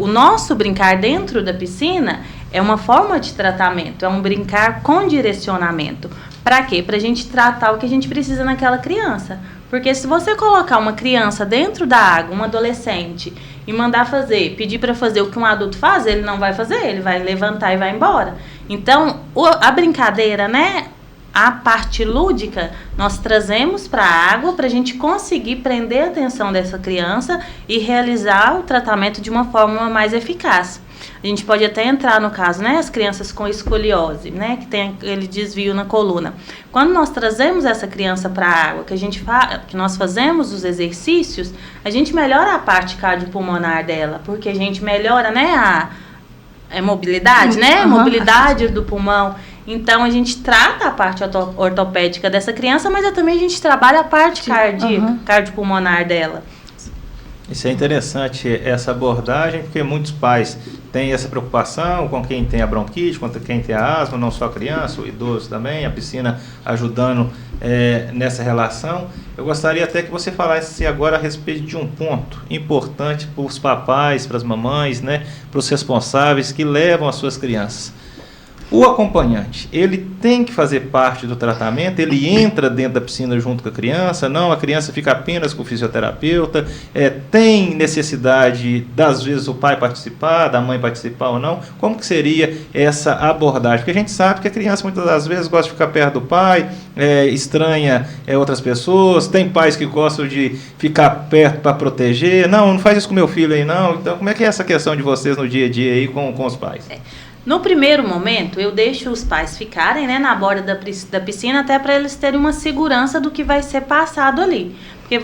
O nosso brincar dentro da piscina é uma forma de tratamento, é um brincar com direcionamento. Para quê? Para a gente tratar o que a gente precisa naquela criança. Porque se você colocar uma criança dentro da água, um adolescente, e mandar pedir para fazer o que um adulto faz, ele não vai fazer, ele vai levantar e vai embora. Então, a brincadeira, né, a parte lúdica, nós trazemos para a água para a gente conseguir prender a atenção dessa criança e realizar o tratamento de uma forma mais eficaz. A gente pode até entrar no caso, né, as crianças com escoliose, né, que tem aquele desvio na coluna. Quando nós trazemos essa criança para a água, que nós fazemos os exercícios, a gente melhora a parte cardiopulmonar dela, porque a gente melhora, né, a mobilidade, né, mobilidade do pulmão. Então, a gente trata a parte ortopédica dessa criança, mas também a gente trabalha a parte cardiopulmonar dela. Isso é interessante, essa abordagem, porque muitos pais têm essa preocupação com quem tem a bronquite, com quem tem a asma, não só a criança, o idoso também, a piscina ajudando nessa relação. Eu gostaria até que você falasse agora a respeito de um ponto importante para os papais, para as mamães, né, para os responsáveis que levam as suas crianças. O acompanhante, ele tem que fazer parte do tratamento, ele entra dentro da piscina junto com a criança, não, a criança fica apenas com o fisioterapeuta, tem necessidade, das vezes, o pai participar, da mãe participar ou não? Como que seria essa abordagem? Porque a gente sabe que a criança, muitas das vezes, gosta de ficar perto do pai, estranha outras pessoas, tem pais que gostam de ficar perto para proteger, não faz isso com meu filho aí não, então como é que é essa questão de vocês no dia a dia aí com os pais? No primeiro momento, eu deixo os pais ficarem, né, na borda da piscina, até para eles terem uma segurança do que vai ser passado ali. Porque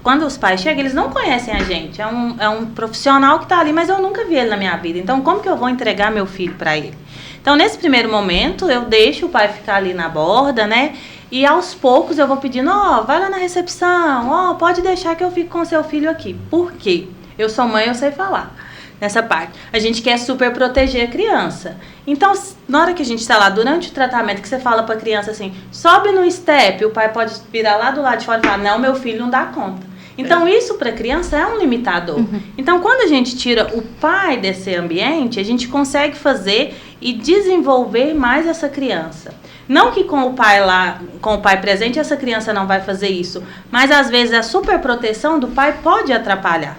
quando os pais chegam, eles não conhecem a gente. É um profissional que está ali, mas eu nunca vi ele na minha vida. Então, como que eu vou entregar meu filho para ele? Então, nesse primeiro momento, eu deixo o pai ficar ali na borda, né? E aos poucos eu vou pedindo, vai lá na recepção, pode deixar que eu fique com seu filho aqui. Por quê? Eu sou mãe, eu sei falar. Nessa parte. A gente quer super proteger a criança. Então, na hora que a gente está lá, durante o tratamento, que você fala para a criança assim, sobe no step, o pai pode virar lá do lado de fora e falar, não, meu filho não dá conta. Então, isso para a criança é um limitador. Uhum. Então, quando a gente tira o pai desse ambiente, a gente consegue fazer e desenvolver mais essa criança. Não que com o pai presente, essa criança não vai fazer isso, mas às vezes a superproteção do pai pode atrapalhar.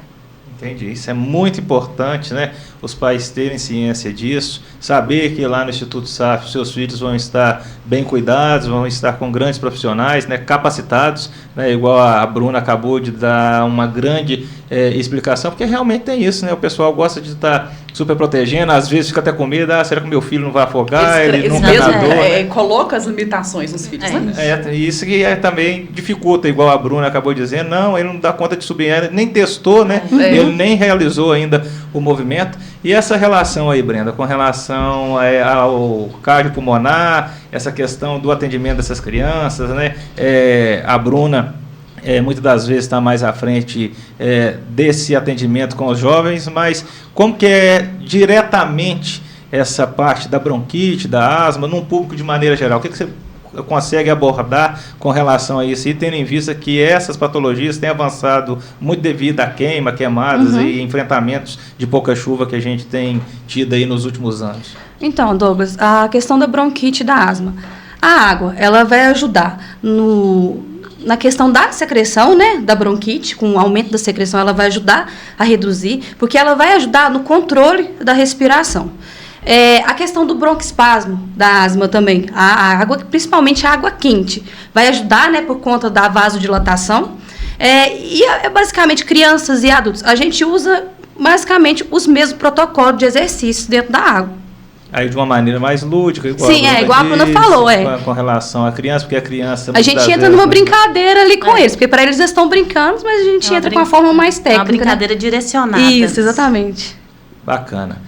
Entendi. Isso é muito importante, né? Os pais terem ciência disso, saber que lá no Instituto SAF seus filhos vão estar bem cuidados, vão estar com grandes profissionais, né, capacitados, né, igual a Bruna acabou de dar uma grande explicação, porque realmente tem isso, né? O pessoal gosta de estar super protegendo, às vezes fica até com medo, será que meu filho não vai afogar? Ele nunca nadou, né? Coloca as limitações nos filhos, né? Isso que também dificulta, igual a Bruna acabou de dizer, não, ele não dá conta de subir, ele nem testou, né? Ele nem realizou ainda o movimento. E essa relação aí, Brenda, com relação ao cardiopulmonar, essa questão do atendimento dessas crianças, né? A Bruna muitas das vezes está mais à frente desse atendimento com os jovens, mas como que é diretamente essa parte da bronquite, da asma, num público de maneira geral? O que você consegue abordar com relação a isso, e tendo em vista que essas patologias têm avançado muito devido à queimadas e enfrentamentos de pouca chuva que a gente tem tido aí nos últimos anos? Então, Douglas, a questão da bronquite e da asma. A água, ela vai ajudar na questão da secreção, né, da bronquite, com o aumento da secreção, ela vai ajudar a reduzir, porque ela vai ajudar no controle da respiração. A questão do broncoespasmo, da asma também, a água, principalmente a água quente, vai ajudar, né, por conta da vasodilatação. Basicamente crianças e adultos, a gente usa basicamente os mesmos protocolos de exercícios dentro da água. Aí de uma maneira mais lúdica, igual a Bruna falou, com relação à criança, porque a criança... A gente entra numa brincadeira ali com eles, porque para eles estão brincando, mas a gente entra com uma forma mais técnica. Uma brincadeira direcionada. Isso, exatamente. Bacana.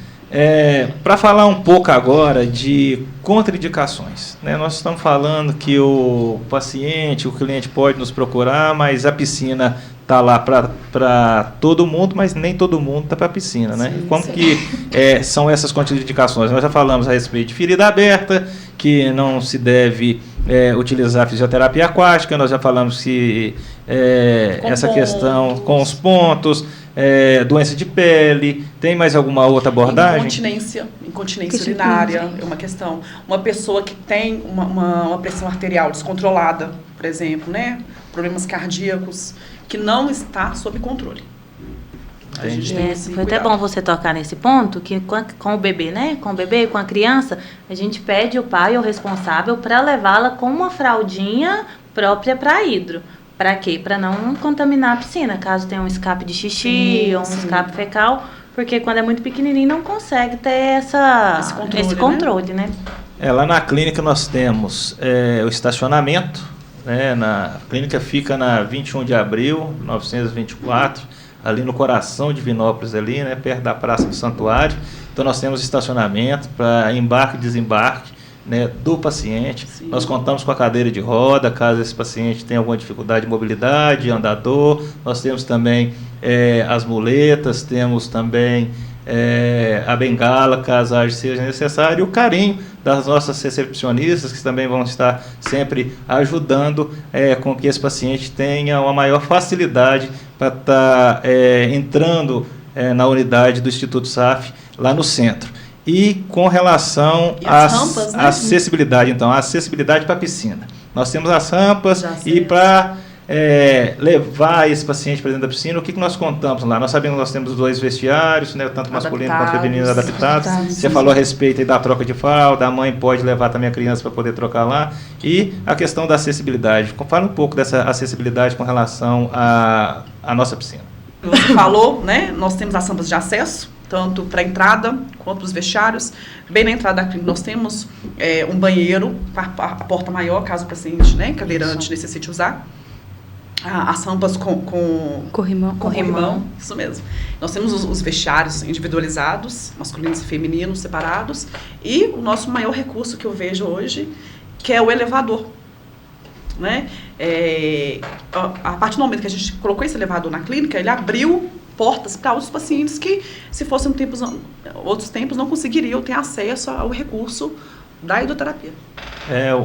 Para falar um pouco agora de contraindicações, né? Nós estamos falando que o cliente pode nos procurar, mas a piscina está lá para todo mundo, mas nem todo mundo está para a piscina, né? Sim, como que são essas contraindicações? Nós já falamos a respeito de ferida aberta, que não se deve utilizar fisioterapia aquática, nós já falamos que essa questão com os pontos, doença de pele, tem mais alguma outra abordagem? Incontinência urinária é uma questão. Uma pessoa que tem uma pressão arterial descontrolada, por exemplo, né? Problemas cardíacos, que não está sob controle. A gente tem esse foi até bom você tocar nesse ponto, que com o bebê, né? Com o bebê e com a criança, a gente pede o pai ou responsável para levá-la com uma fraldinha própria para hidro. Para quê? Para não contaminar a piscina, caso tenha um escape de xixi ou um escape fecal, porque quando é muito pequenininho não consegue ter esse controle, né? Lá na clínica nós temos o estacionamento, né? A clínica fica na 21 de abril, 924, ali no coração de Vinópolis, ali, né? Perto da Praça do Santuário. Então nós temos estacionamento para embarque e desembarque, né, do paciente. Sim. Nós contamos com a cadeira de roda, caso esse paciente tenha alguma dificuldade de mobilidade, andador. Nós temos também as muletas, temos também a bengala, caso seja necessário, e o carinho das nossas recepcionistas, que também vão estar sempre ajudando com que esse paciente tenha uma maior facilidade para estar entrando na unidade do Instituto SAF, lá no centro. E com relação E as rampas, né? à acessibilidade, então, a acessibilidade para a piscina. Nós temos as rampas Já sei. e para levar esse paciente para dentro da piscina, o que nós contamos lá? Nós sabemos que nós temos 2 vestiários, né, tanto masculino quanto feminino adaptados. Você falou a respeito aí da troca de fralda, a mãe pode levar também a criança para poder trocar lá. E a questão da acessibilidade. Fala um pouco dessa acessibilidade com relação à nossa piscina. Você falou, né? Nós temos as rampas de acesso, tanto para a entrada quanto para os vestiários. Bem na entrada da clínica nós temos um banheiro, a porta maior, caso o paciente, né, cadeirante, necessite usar. As rampas com corrimão, isso mesmo. Nós temos os vestiários individualizados, masculinos e femininos separados, e o nosso maior recurso que eu vejo hoje, que é o elevador. Né? A partir do momento que a gente colocou esse elevador na clínica, ele abriu portas para outros pacientes que, se fossem outros tempos, não conseguiriam ter acesso ao recurso da hidroterapia.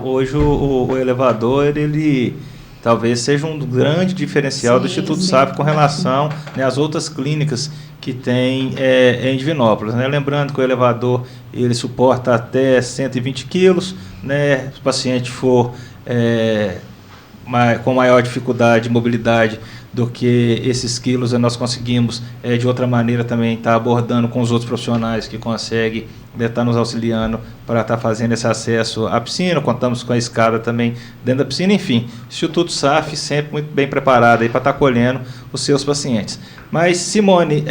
Hoje o elevador, ele talvez seja um grande diferencial do Instituto SAP com relação, né, às outras clínicas que tem em Divinópolis, né? Lembrando que o elevador ele suporta até 120 quilos, né? Se o paciente for com maior dificuldade de mobilidade do que esses quilos, nós conseguimos de outra maneira também estar abordando com os outros profissionais que conseguem estar nos auxiliando para estar fazendo esse acesso à piscina. Contamos com a escada também dentro da piscina. Enfim, o Instituto SAF sempre muito bem preparado aí para estar acolhendo os seus pacientes. Mas, Simone,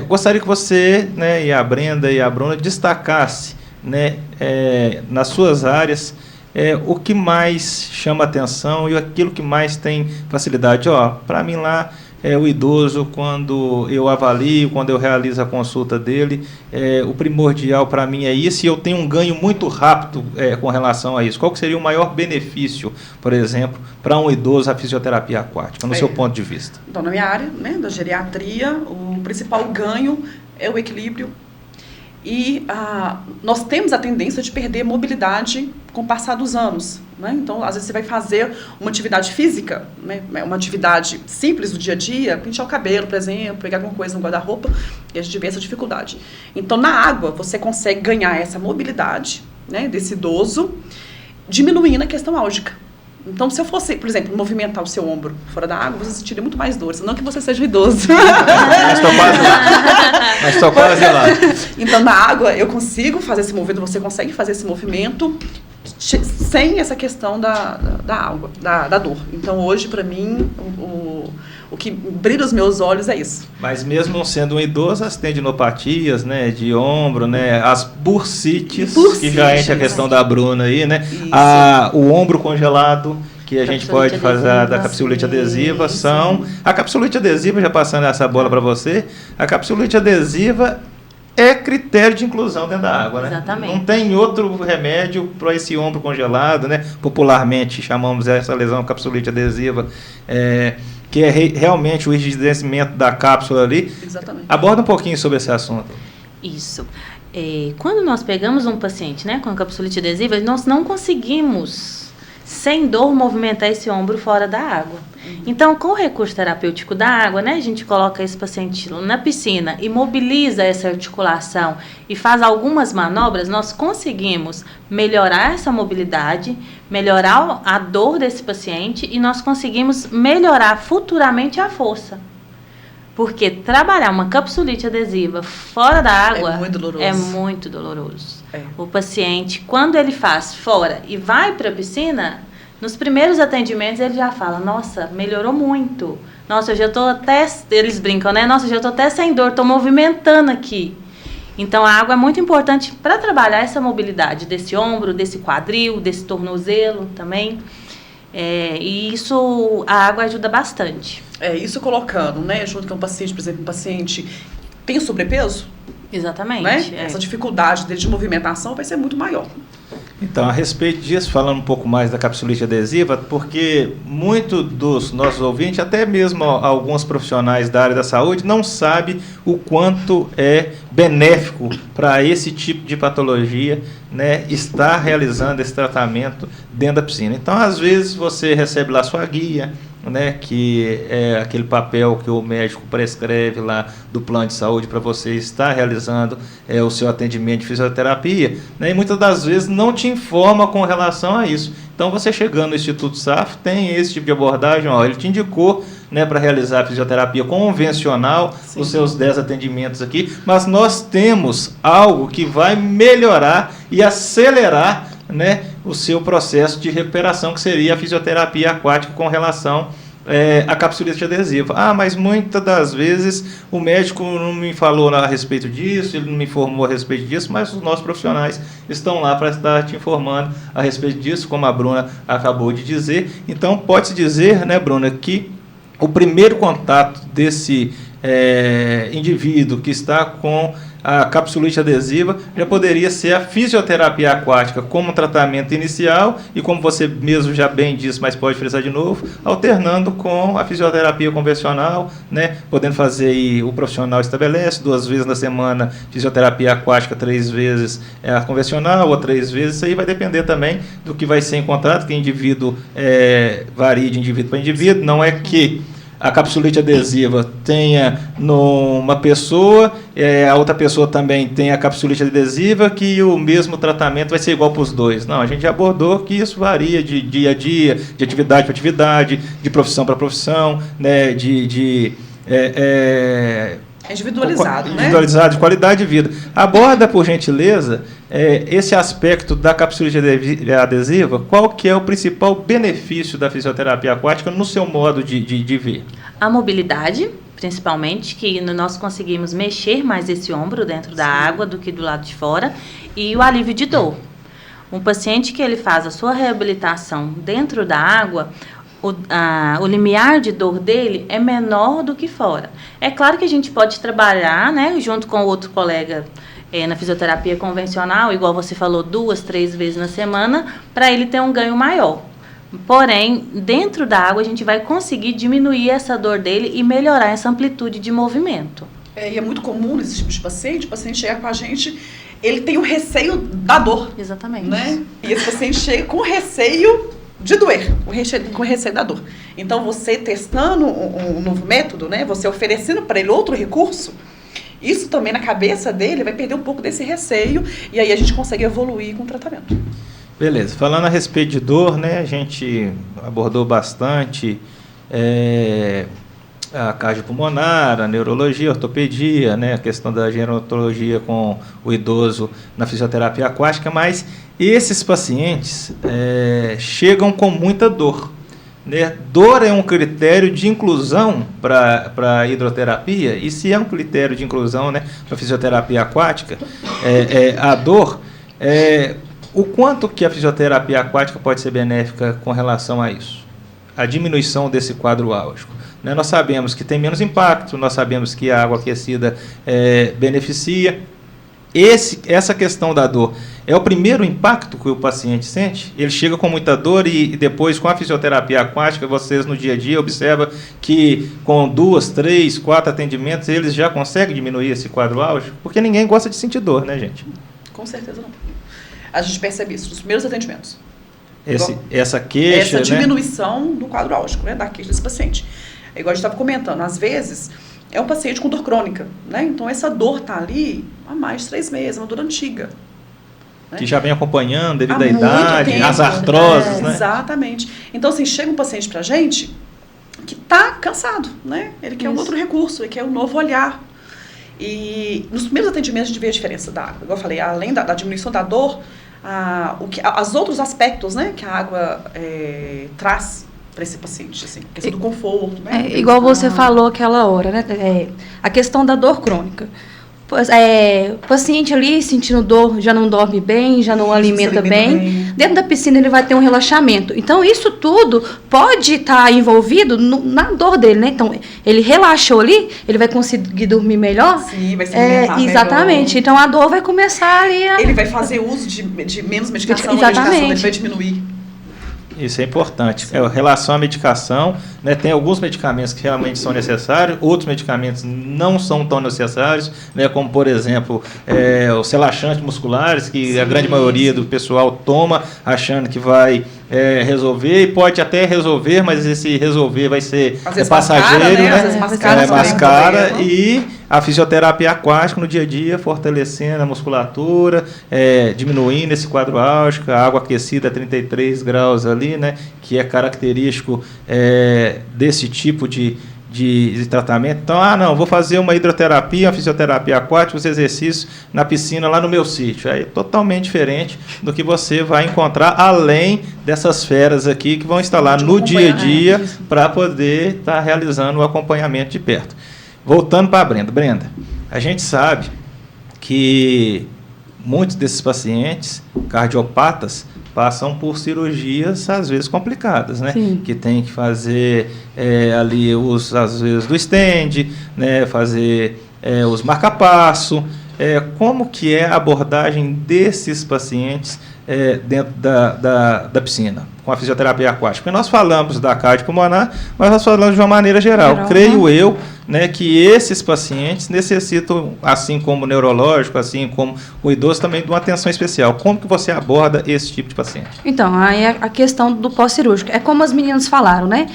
gostaria que você, né, e a Brenda e a Bruna destacasse, né, nas suas áreas o que mais chama atenção e aquilo que mais tem facilidade. Para mim lá, o idoso, quando eu avalio, quando eu realizo a consulta dele, o primordial para mim é isso, e eu tenho um ganho muito rápido com relação a isso. Qual que seria o maior benefício, por exemplo, para um idoso a fisioterapia aquática, no seu ponto de vista? Então, na minha área, né, da geriatria, o principal ganho é o equilíbrio. E nós temos a tendência de perder mobilidade com o passar dos anos, né? Então, às vezes você vai fazer uma atividade física, né, uma atividade simples do dia a dia, pentear o cabelo, por exemplo, pegar alguma coisa no guarda-roupa, e a gente vê essa dificuldade. Então, na água, você consegue ganhar essa mobilidade, né, desse idoso, diminuindo a questão álgica. Então, se eu fosse, por exemplo, movimentar o seu ombro fora da água, você sentiria muito mais dores. Não que você seja um idoso. Mas estou quase lá. Então, na água, eu consigo fazer esse movimento, você consegue fazer esse movimento sem essa questão da água, da dor. Então, hoje, para mim, o que brilha os meus olhos é isso. Mas mesmo não sendo um idoso, as tendinopatias, né, de ombro, né, as bursites, que já entra a questão da Bruna aí, né, o ombro congelado, que a gente pode fazer da capsulite adesiva, a capsulite adesiva, já passando essa bola para você, a capsulite adesiva é critério de inclusão dentro da água, né? Exatamente. Não tem outro remédio para esse ombro congelado, né? Popularmente chamamos essa lesão capsulite adesiva, que é realmente o enrijecimento da cápsula ali. Exatamente. Aborda um pouquinho sobre esse assunto. Isso. Quando nós pegamos um paciente, né, com capsulite adesiva, nós não conseguimos, sem dor, movimentar esse ombro fora da água. Então, com o recurso terapêutico da água, né, a gente coloca esse paciente na piscina e mobiliza essa articulação e faz algumas manobras, nós conseguimos melhorar essa mobilidade, melhorar a dor desse paciente e nós conseguimos melhorar futuramente a força. Porque trabalhar uma capsulite adesiva fora da água é muito doloroso. O paciente, quando ele faz fora e vai para a piscina, nos primeiros atendimentos ele já fala, nossa, melhorou muito. Nossa, eu já estou até, eles brincam, né? Nossa, eu já estou até sem dor, estou movimentando aqui. Então, a água é muito importante para trabalhar essa mobilidade desse ombro, desse quadril, desse tornozelo também. E isso, a água ajuda bastante. Isso colocando, né, junto com um paciente, por exemplo, um paciente tem sobrepeso. Exatamente. Né? Essa dificuldade dele de movimentação vai ser muito maior. Então, a respeito disso, falando um pouco mais da capsulite adesiva, porque muitos dos nossos ouvintes, até mesmo alguns profissionais da área da saúde, não sabem o quanto é benéfico para esse tipo de patologia, né, estar realizando esse tratamento dentro da piscina. Então, às vezes, você recebe lá sua guia, né, que é aquele papel que o médico prescreve lá do plano de saúde para você estar realizando o seu atendimento de fisioterapia, né, e muitas das vezes não te informa com relação a isso. Então, você chegando no Instituto SAF, tem esse tipo de abordagem, ó, ele te indicou, né, para realizar a fisioterapia convencional, sim, os seus 10 atendimentos aqui, mas nós temos algo que vai melhorar e acelerar, né, o seu processo de recuperação, que seria a fisioterapia aquática com relação à capsulite adesiva. Ah, mas muitas das vezes o médico não me falou a respeito disso, ele não me informou a respeito disso, mas os nossos profissionais estão lá para estar te informando a respeito disso, como a Bruna acabou de dizer. Então, pode-se dizer, né, Bruna, que o primeiro contato desse indivíduo que está com a capsulite adesiva já poderia ser a fisioterapia aquática como tratamento inicial e, como você mesmo já bem disse, mas pode frisar de novo, alternando com a fisioterapia convencional, né, podendo fazer aí, o profissional estabelece 2 vezes na semana fisioterapia aquática, 3 vezes a convencional ou 3 vezes, isso aí vai depender também do que vai ser encontrado, que indivíduo varia de indivíduo para indivíduo, não é que a capsulite adesiva tenha numa pessoa, a outra pessoa também tem a capsulite adesiva, que o mesmo tratamento vai ser igual para os dois. Não, a gente já abordou que isso varia de dia a dia, de atividade para atividade, de profissão para profissão, né, individualizado, né? Individualizado, de qualidade de vida. Aborda, por gentileza, esse aspecto da capsulite adesiva, qual que é o principal benefício da fisioterapia aquática no seu modo de ver? A mobilidade, principalmente, que nós conseguimos mexer mais esse ombro dentro da água do que do lado de fora, e o alívio de dor. Um paciente que ele faz a sua reabilitação dentro da água, o limiar de dor dele é menor do que fora. É claro que a gente pode trabalhar, né, junto com outro colega na fisioterapia convencional, igual você falou, 2, 3 vezes na semana, para ele ter um ganho maior. Porém, dentro da água a gente vai conseguir diminuir essa dor dele e melhorar essa amplitude de movimento. E é muito comum nesse tipo de paciente, o paciente chega com a gente, ele tem o receio da dor. Exatamente. Né? E esse paciente chega com receio de doer, com receio da dor. Então, você testando um novo método, né, você oferecendo para ele outro recurso, isso também na cabeça dele vai perder um pouco desse receio, e aí a gente consegue evoluir com o tratamento. Beleza. Falando a respeito de dor, né, a gente abordou bastante a cardiopulmonar, a neurologia, a ortopedia, né, a questão da gerontologia com o idoso na fisioterapia aquática, mas esses pacientes chegam com muita dor. Né? Dor é um critério de inclusão para a hidroterapia, e se é um critério de inclusão, né, para a fisioterapia aquática, a dor, o quanto que a fisioterapia aquática pode ser benéfica com relação a isso? A diminuição desse quadro álgico. Né? Nós sabemos que tem menos impacto, nós sabemos que a água aquecida beneficia. Essa questão da dor é o primeiro impacto que o paciente sente. Ele chega com muita dor e depois, com a fisioterapia aquática, vocês no dia a dia observam que com 2, 3, 4 atendimentos eles já conseguem diminuir esse quadro álgico, porque ninguém gosta de sentir dor, né, gente? Com certeza não. A gente percebe isso nos primeiros atendimentos. Essa queixa, essa diminuição do quadro álgico, né, da queixa desse paciente. É igual a gente estava comentando, às vezes é um paciente com dor crônica, né? Então essa dor está ali há mais de 3 meses, uma dor antiga. Né? Que já vem acompanhando devido à idade, as artroses, né? Exatamente. Então, assim, chega um paciente pra gente que está cansado, né? Ele quer um outro recurso, ele quer um novo olhar. E nos primeiros atendimentos a gente vê a diferença da água. Igual eu falei, além da diminuição da dor, os outros aspectos, né, que a água traz para esse paciente, assim, a questão do conforto, né? Igual você falou aquela hora, né? A questão da dor crônica. O paciente ali sentindo dor, já não dorme bem, já não alimenta bem. Dentro da piscina ele vai ter um relaxamento. Então, isso tudo pode estar envolvido na dor dele, né? Então, ele relaxou ali, ele vai conseguir dormir melhor. Sim, vai se alimentar exatamente. melhor. Então, a dor vai começar ali Ele vai fazer uso de menos medicação, a medicação dele vai diminuir. Isso é importante. Relação à medicação, né, tem alguns medicamentos que realmente são necessários, outros medicamentos não são tão necessários, né, como, por exemplo, os relaxantes musculares, que a grande maioria do pessoal toma achando que vai resolver, e pode até resolver, mas esse resolver vai ser passageiro, mascara, né? Às vezes mascara, mais cara, e a fisioterapia aquática no dia a dia, fortalecendo a musculatura, diminuindo esse quadro álgico, a água aquecida a 33 graus ali, né? Que é característico desse tipo de tratamento. Então, não, vou fazer uma hidroterapia, uma fisioterapia aquática, os exercícios na piscina lá no meu sítio. Aí é totalmente diferente do que você vai encontrar além dessas feras aqui que vão estar lá no dia a dia para poder estar realizando o acompanhamento de perto. Voltando para a Brenda. Brenda, a gente sabe que muitos desses pacientes cardiopatas passam por cirurgias, às vezes, complicadas, né? Sim. Que tem que fazer ali às vezes, do stand, né? Fazer os marca-passo. Como que é a abordagem desses pacientes dentro da piscina, com a fisioterapia aquática? Porque nós falamos da cardiopulmonar, mas nós falamos de uma maneira geral. Creio eu, né, que esses pacientes necessitam, assim como o neurológico, assim como o idoso, também de uma atenção especial. Como que você aborda esse tipo de paciente? Então, aí a questão do pós-cirúrgico. É como as meninas falaram, né?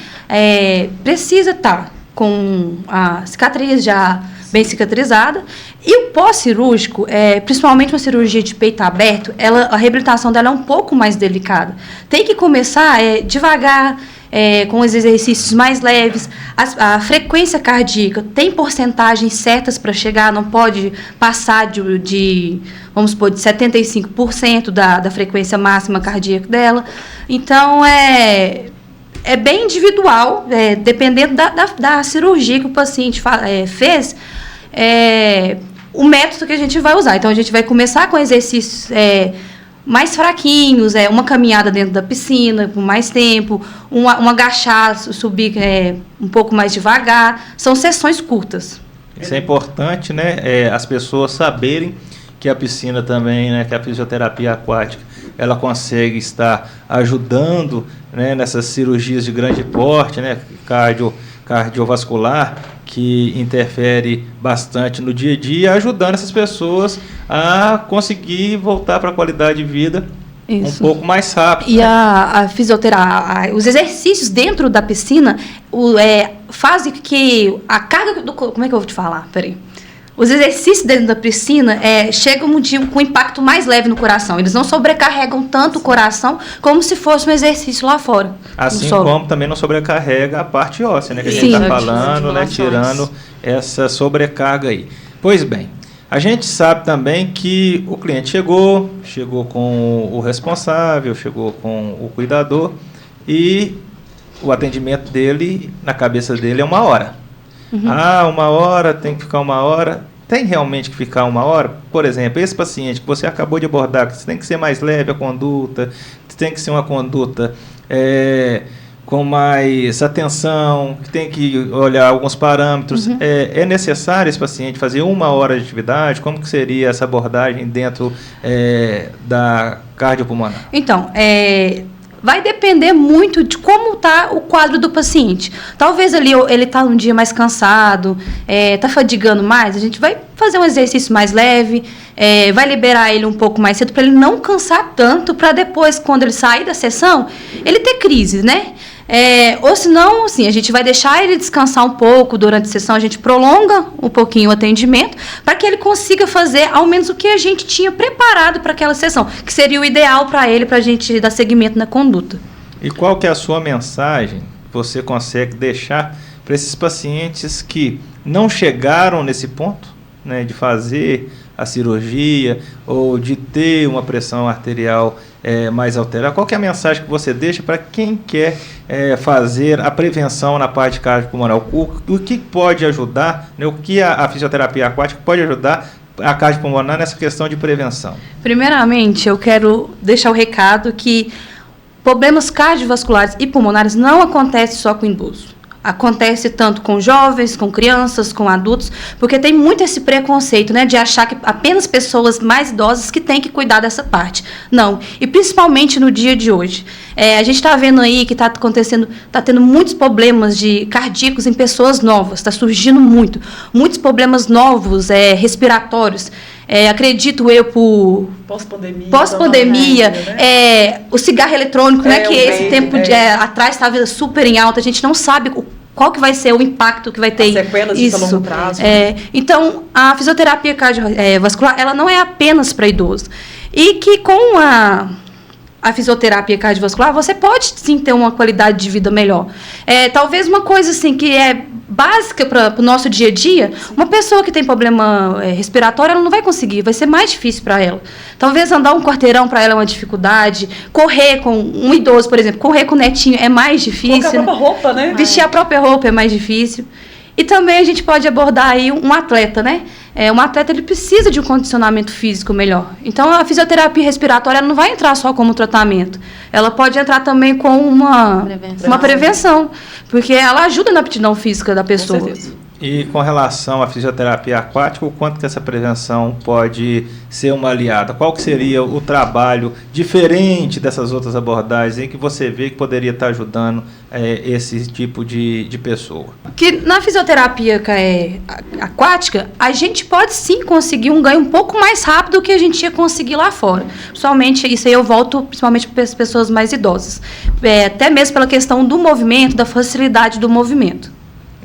Precisa estar com a cicatriz já bem cicatrizada. E o pós-cirúrgico, principalmente uma cirurgia de peito aberto, a reabilitação dela é um pouco mais delicada. Tem que começar devagar, com os exercícios mais leves. A frequência cardíaca tem porcentagens certas para chegar, não pode passar vamos supor, de 75% da frequência máxima cardíaca dela. Então, é bem individual, dependendo da cirurgia que o paciente fez, o método que a gente vai usar. Então, a gente vai começar com exercícios mais fraquinhos, uma caminhada dentro da piscina por mais tempo, um agachar, subir um pouco mais devagar. São sessões curtas. Isso é importante, né? As pessoas saberem que a piscina também, né, que a fisioterapia aquática, ela consegue estar ajudando, né, nessas cirurgias de grande porte, né, cardiovascular, que interfere bastante no dia a dia, ajudando essas pessoas a conseguir voltar para a qualidade de vida um pouco mais rápido. E a fisioterapia, os exercícios dentro da piscina fazem que a carga do... Como é que eu vou te falar? Peraí. Os exercícios dentro da piscina chegam com um impacto mais leve no coração. Eles não sobrecarregam tanto o coração como se fosse um exercício lá fora. Assim como também não sobrecarrega a parte óssea, né? Que a gente está falando, né? Tirando essa sobrecarga aí. Pois bem, a gente sabe também que o cliente chegou com o responsável, chegou com o cuidador e o atendimento dele, na cabeça dele, é 1 hora. Uhum. 1 hora, tem que ficar 1 hora. Tem realmente que ficar 1 hora? Por exemplo, esse paciente que você acabou de abordar, que tem que ser mais leve a conduta, tem que ser uma conduta com mais atenção, que tem que olhar alguns parâmetros. Uhum. É necessário esse paciente fazer 1 hora de atividade? Como que seria essa abordagem dentro da cardiopulmonar? Então, vai depender muito de como está o quadro do paciente. Talvez ali ele está um dia mais cansado, está fadigando mais, a gente vai fazer um exercício mais leve, vai liberar ele um pouco mais cedo para ele não cansar tanto, para depois, quando ele sair da sessão, ele ter crise, né? Ou senão, assim, a gente vai deixar ele descansar um pouco durante a sessão, a gente prolonga um pouquinho o atendimento para que ele consiga fazer ao menos o que a gente tinha preparado para aquela sessão, que seria o ideal para ele, para a gente dar seguimento na conduta. E qual que é a sua mensagem que você consegue deixar para esses pacientes que não chegaram nesse ponto, né, de fazer a cirurgia ou de ter uma pressão arterial mais alterada? Qual que é a mensagem que você deixa para quem quer fazer a prevenção na parte cardiopulmonar? O que pode ajudar, né, o que a fisioterapia aquática pode ajudar a cardiopulmonar nessa questão de prevenção? Primeiramente, eu quero deixar o recado que problemas cardiovasculares e pulmonares não acontecem só com idoso. Acontece tanto com jovens, com crianças, com adultos, porque tem muito esse preconceito, né, de achar que apenas pessoas mais idosas que têm que cuidar dessa parte. Não, e principalmente no dia de hoje. A gente está vendo aí que está tendo muitos problemas cardíacos em pessoas novas, está surgindo muitos problemas novos respiratórios. acredito eu, por pós-pandemia, o cigarro eletrônico, né, que esse tempo atrás estava super em alta, a gente não sabe qual que vai ser o impacto que vai ter sequelas isso. A longo prazo. Então, a fisioterapia cardiovascular, ela não é apenas para idoso. E que com a fisioterapia cardiovascular, você pode sim ter uma qualidade de vida melhor. Talvez uma coisa assim que é básica para o nosso dia a dia, uma pessoa que tem problema respiratório, ela não vai conseguir, vai ser mais difícil para ela. Talvez andar um quarteirão para ela é uma dificuldade, correr com um idoso, por exemplo, correr com o netinho é mais difícil. Colocar a própria roupa, né? Vestir a própria roupa é mais difícil. E também a gente pode abordar aí um atleta, né? Um atleta, ele precisa de um condicionamento físico melhor. Então, a fisioterapia respiratória ela não vai entrar só como tratamento. Ela pode entrar também com uma prevenção. Porque ela ajuda na aptidão física da pessoa. Com certeza. E com relação à fisioterapia aquática, o quanto que essa prevenção pode ser uma aliada? Qual que seria o trabalho diferente dessas outras abordagens em que você vê que poderia estar ajudando esse tipo de pessoa? Que na fisioterapia aquática, a gente pode sim conseguir um ganho um pouco mais rápido do que a gente ia conseguir lá fora. Principalmente, isso aí eu volto principalmente para as pessoas mais idosas. Até mesmo pela questão do movimento, da facilidade do movimento.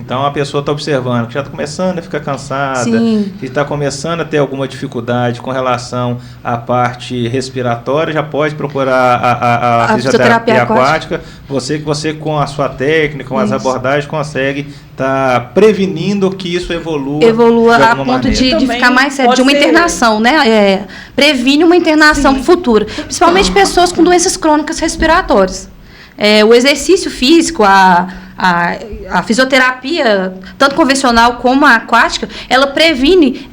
Então, a pessoa está observando que já está começando a ficar cansada, que está começando a ter alguma dificuldade com relação à parte respiratória, já pode procurar a fisioterapia aquática. Você, com a sua técnica, com as abordagens, consegue estar prevenindo que isso evolua a ponto de ficar mais sério, de uma internação, né? Previne uma internação futura. Principalmente pessoas com doenças crônicas respiratórias. O exercício físico, a fisioterapia, tanto convencional como a aquática, ela previne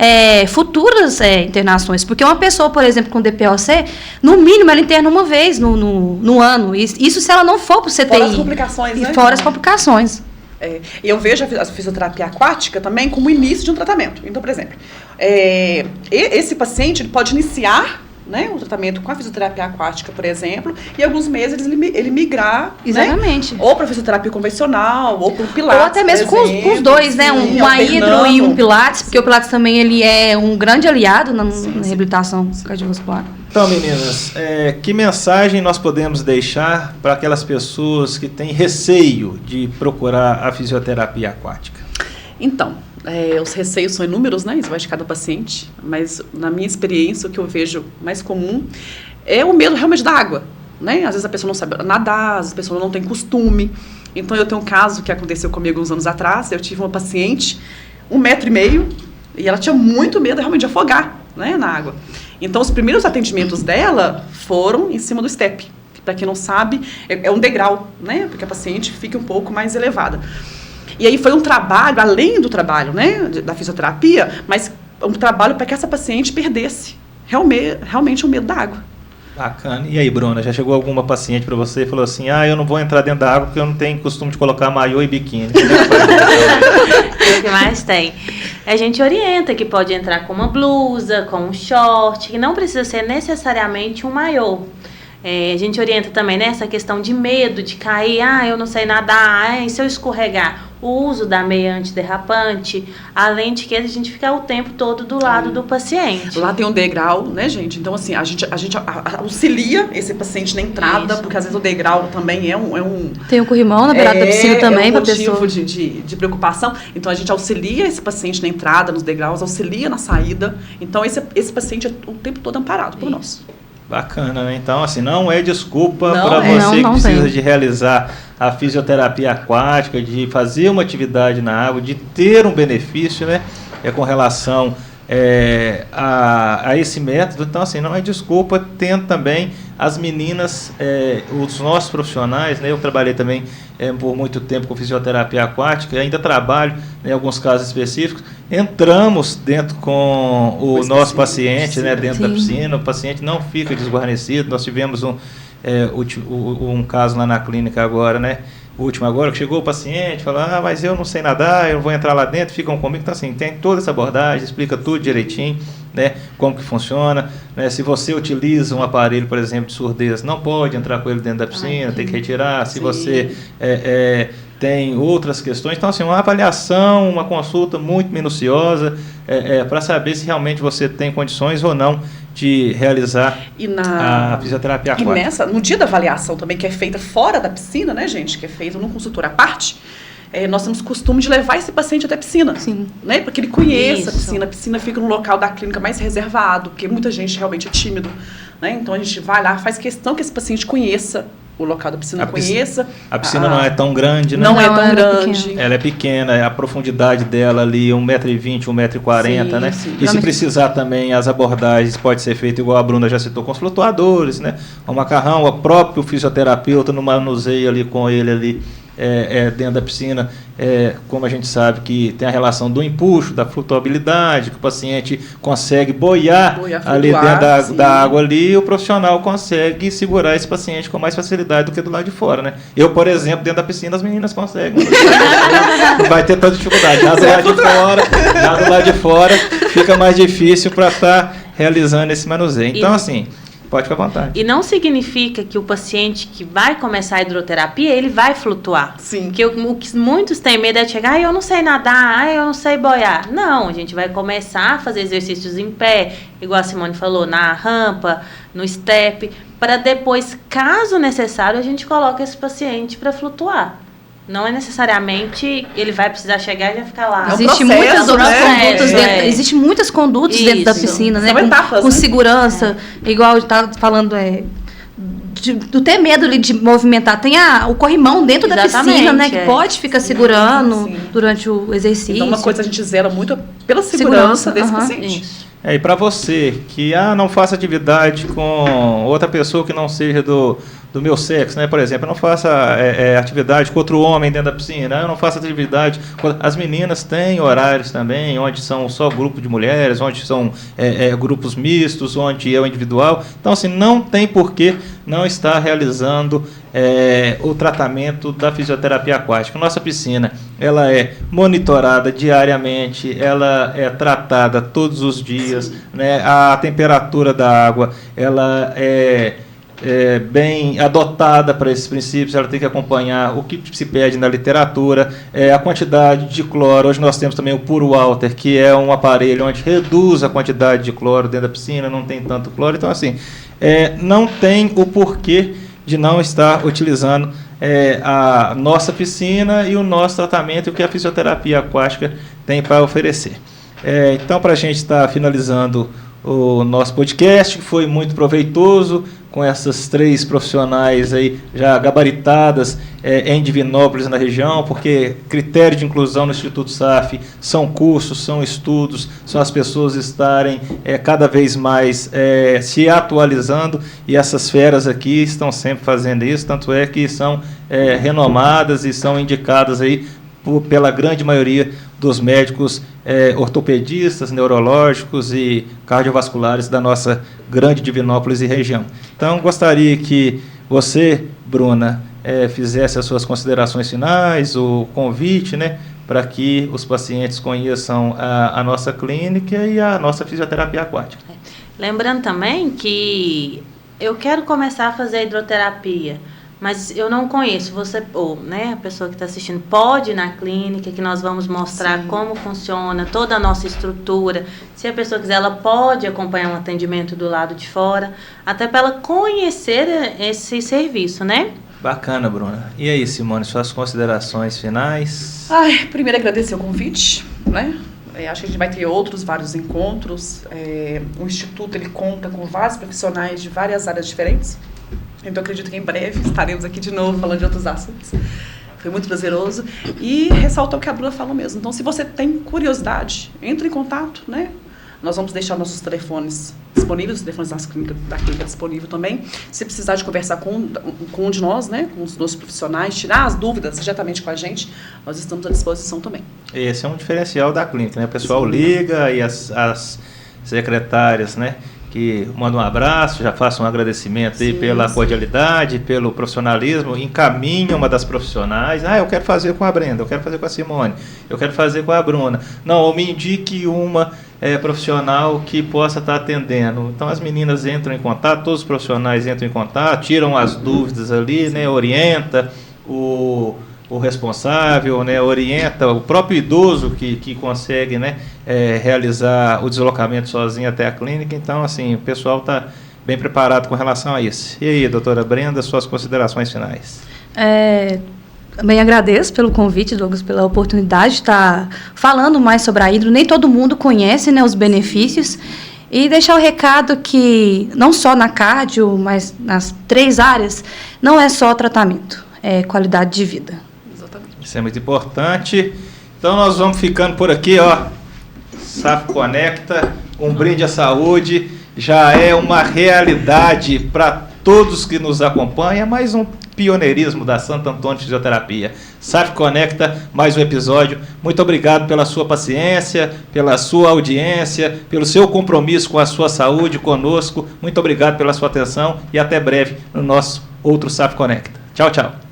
futuras internações. Porque uma pessoa, por exemplo, com DPOC, no mínimo, ela interna uma vez no ano. Isso se ela não for para o CTI. Fora as complicações, né? Fora as complicações. E eu vejo a fisioterapia aquática também como o início de um tratamento. Então, por exemplo, esse paciente ele pode iniciar, né, o tratamento com a fisioterapia aquática, por exemplo, e alguns meses ele migrar, exatamente, né, ou para fisioterapia convencional, ou para o Pilates, ou até mesmo com os dois, né, uma hidro e um Pilates, porque o Pilates também ele é um grande aliado na reabilitação cardiovascular. Então, meninas, que mensagem nós podemos deixar para aquelas pessoas que têm receio de procurar a fisioterapia aquática? Então, os receios são inúmeros, né? Isso vai de cada paciente, mas na minha experiência, o que eu vejo mais comum é o medo realmente da água, né? Às vezes a pessoa não sabe nadar, às vezes a pessoa não tem costume. Então, eu tenho um caso que aconteceu comigo uns anos atrás, eu tive uma paciente, 1,5 metro, e ela tinha muito medo realmente de afogar, né, na água. Então, os primeiros atendimentos dela foram em cima do step. Para quem não sabe, é um degrau, né? Porque a paciente fica um pouco mais elevada. E aí foi um trabalho, além do trabalho, né, da fisioterapia, mas um trabalho para que essa paciente perdesse realmente o medo da água. Bacana. E aí, Bruna, já chegou alguma paciente para você e falou assim, eu não vou entrar dentro da água porque eu não tenho costume de colocar maiô e biquíni? O que mais tem? A gente orienta que pode entrar com uma blusa, com um short, que não precisa ser necessariamente um maiô. A gente orienta também nessa questão de medo de cair, eu não sei nadar, e se eu escorregar? O uso da meia antiderrapante, além de que a gente fica o tempo todo do lado do paciente. Lá tem um degrau, né, gente? Então, assim, a gente auxilia esse paciente na entrada, porque às vezes o degrau também é um... Tem um corrimão na beirada da piscina também para a pessoa. Motivo de preocupação. Então, a gente auxilia esse paciente na entrada, nos degraus, auxilia na saída. Então, esse paciente é o tempo todo amparado por nós. Bacana, né? Então, assim, não é desculpa para você que precisa de realizar a fisioterapia aquática, de fazer uma atividade na água, de ter um benefício, né? Com relação a esse método. Então, assim, não é desculpa, tendo também as meninas, os nossos profissionais, né? Eu trabalhei também por muito tempo com fisioterapia aquática, ainda trabalho em alguns casos específicos. Entramos dentro com o nosso paciente, né, dentro da piscina, o paciente não fica desguarnecido. Nós tivemos um caso lá na clínica agora, né? O último agora, que chegou o paciente, falou, mas eu não sei nadar, eu vou entrar lá dentro, ficam comigo. Então, assim, tem toda essa abordagem, explica tudo direitinho, né, como que funciona, né, se você utiliza um aparelho, por exemplo, de surdez, não pode entrar com ele dentro da piscina, tem que retirar. Se você tem outras questões. Então, assim, uma avaliação, uma consulta muito minuciosa para saber se realmente você tem condições ou não de realizar a fisioterapia aquática. No dia da avaliação também, que é feita fora da piscina, né, gente? Que é feita num consultor à parte, nós temos costume de levar esse paciente até a piscina. Sim. Né? Para que ele conheça Isso. a piscina. A piscina fica no local da clínica mais reservado, porque muita gente realmente é tímido. Né? Então, a gente vai lá, faz questão que esse paciente conheça o local da piscina, conheça. A piscina não é tão grande, né? Não é tão ela é grande. pequena. Ela é pequena, a profundidade dela ali 1,20 m, 1,40 m, né? Sim. E se precisar também, as abordagens pode ser feito igual a Bruna já citou, com os flutuadores, né? O macarrão, o próprio fisioterapeuta no manuseio ali com ele ali dentro da piscina, como a gente sabe que tem a relação do empuxo, da flutuabilidade, que o paciente consegue boiar ali dentro da água ali, e o profissional consegue segurar esse paciente com mais facilidade do que do lado de fora, né? Eu, por exemplo, dentro da piscina as meninas conseguem. Não vai ter tanta dificuldade. Já do lado de fora fica mais difícil para estar realizando esse manuseio. Então, assim, pode ficar à vontade. E não significa que o paciente que vai começar a hidroterapia, ele vai flutuar. Sim. Porque o que muitos têm medo é de chegar, eu não sei nadar, eu não sei boiar. Não, a gente vai começar a fazer exercícios em pé, igual a Simone falou, na rampa, no step, para depois, caso necessário, a gente coloca esse paciente para flutuar. Não é necessariamente ele vai precisar chegar e já ficar lá. Existem muitas outras condutas dentro. Existem muitas condutas dentro da Isso. piscina, né? São etapas, Com né? segurança, igual está falando, do ter medo ali de movimentar. Tem o corrimão dentro da piscina, né? Que pode ficar segurando durante o exercício. Então, uma coisa a gente zela muito pela segurança desse paciente. Isso. E para você que não faça atividade com outra pessoa que não seja do meu sexo, né? Por exemplo, eu não faça atividade com outro homem dentro da piscina, eu não faço atividade as meninas têm horários também, onde são só grupo de mulheres, onde são grupos mistos, onde é o individual. Então, assim, não tem por que não estar realizando o tratamento da fisioterapia aquática. Nossa piscina, ela é monitorada diariamente, ela é tratada todos os dias, né? A temperatura da água, ela é bem adotada para esses princípios, ela tem que acompanhar o que se pede na literatura, a quantidade de cloro. Hoje nós temos também o Puro Water, que é um aparelho onde reduz a quantidade de cloro dentro da piscina, não tem tanto cloro. Então, assim, não tem o porquê de não estar utilizando a nossa piscina e o nosso tratamento, e o que a fisioterapia aquática tem para oferecer. Então, para a gente estar finalizando o nosso podcast, que foi muito proveitoso, com essas 3 profissionais aí já gabaritadas em Divinópolis, na região, porque critério de inclusão no Instituto SAF são cursos, são estudos, são as pessoas estarem cada vez mais se atualizando, e essas feras aqui estão sempre fazendo isso, tanto é que são renomadas e são indicadas aí pela grande maioria dos médicos ortopedistas, neurológicos e cardiovasculares da nossa grande Divinópolis e região. Então, gostaria que você, Bruna, fizesse as suas considerações finais, o convite, né, para que os pacientes conheçam a nossa clínica e a nossa fisioterapia aquática. Lembrando também que eu quero começar a fazer hidroterapia, mas eu não conheço. Você, a pessoa que está assistindo, pode ir na clínica, que nós vamos mostrar como funciona toda a nossa estrutura. Se a pessoa quiser, ela pode acompanhar um atendimento do lado de fora, até para ela conhecer esse serviço, né? Bacana, Bruna. E aí, Simone, suas considerações finais? Primeiro, agradecer o convite, né? Acho que a gente vai ter vários encontros. O Instituto, ele conta com vários profissionais de várias áreas diferentes. Então, acredito que em breve estaremos aqui de novo falando de outros assuntos. Foi muito prazeroso. E ressaltar o que a Bruna falou mesmo. Então, se você tem curiosidade, entre em contato, né? Nós vamos deixar nossos telefones disponíveis, os telefones da clínica disponível também. Se precisar de conversar com um de nós, né? Com os nossos profissionais, tirar as dúvidas diretamente com a gente, nós estamos à disposição também. Esse é um diferencial da clínica, né? O pessoal liga e as secretárias, né, que mandam um abraço, já façam um agradecimento aí pela cordialidade, pelo profissionalismo, encaminham uma das profissionais. Eu quero fazer com a Brenda, eu quero fazer com a Simone, eu quero fazer com a Bruna. Não, ou me indique uma profissional que possa estar atendendo. Então as meninas entram em contato, todos os profissionais entram em contato, tiram as dúvidas ali, né, orienta o responsável, né, orienta o próprio idoso que consegue, né, realizar o deslocamento sozinho até a clínica. Então, assim, o pessoal está bem preparado com relação a isso. E aí, doutora Brenda, suas considerações finais? Também agradeço pelo convite, Douglas, pela oportunidade de estar falando mais sobre a hidro. Nem todo mundo conhece, né, os benefícios. E deixar o recado que, não só na cardio, mas nas 3 áreas, não é só tratamento, é qualidade de vida. Exatamente. Isso é muito importante. Então, nós vamos ficando por aqui, ó. SAF Conecta, um brinde à saúde, já é uma realidade para todos que nos acompanham, mais um pioneirismo da Santo Antônio Fisioterapia. SAF Conecta, mais um episódio. Muito obrigado pela sua paciência, pela sua audiência, pelo seu compromisso com a sua saúde conosco. Muito obrigado pela sua atenção e até breve no nosso outro SAF Conecta. Tchau, tchau.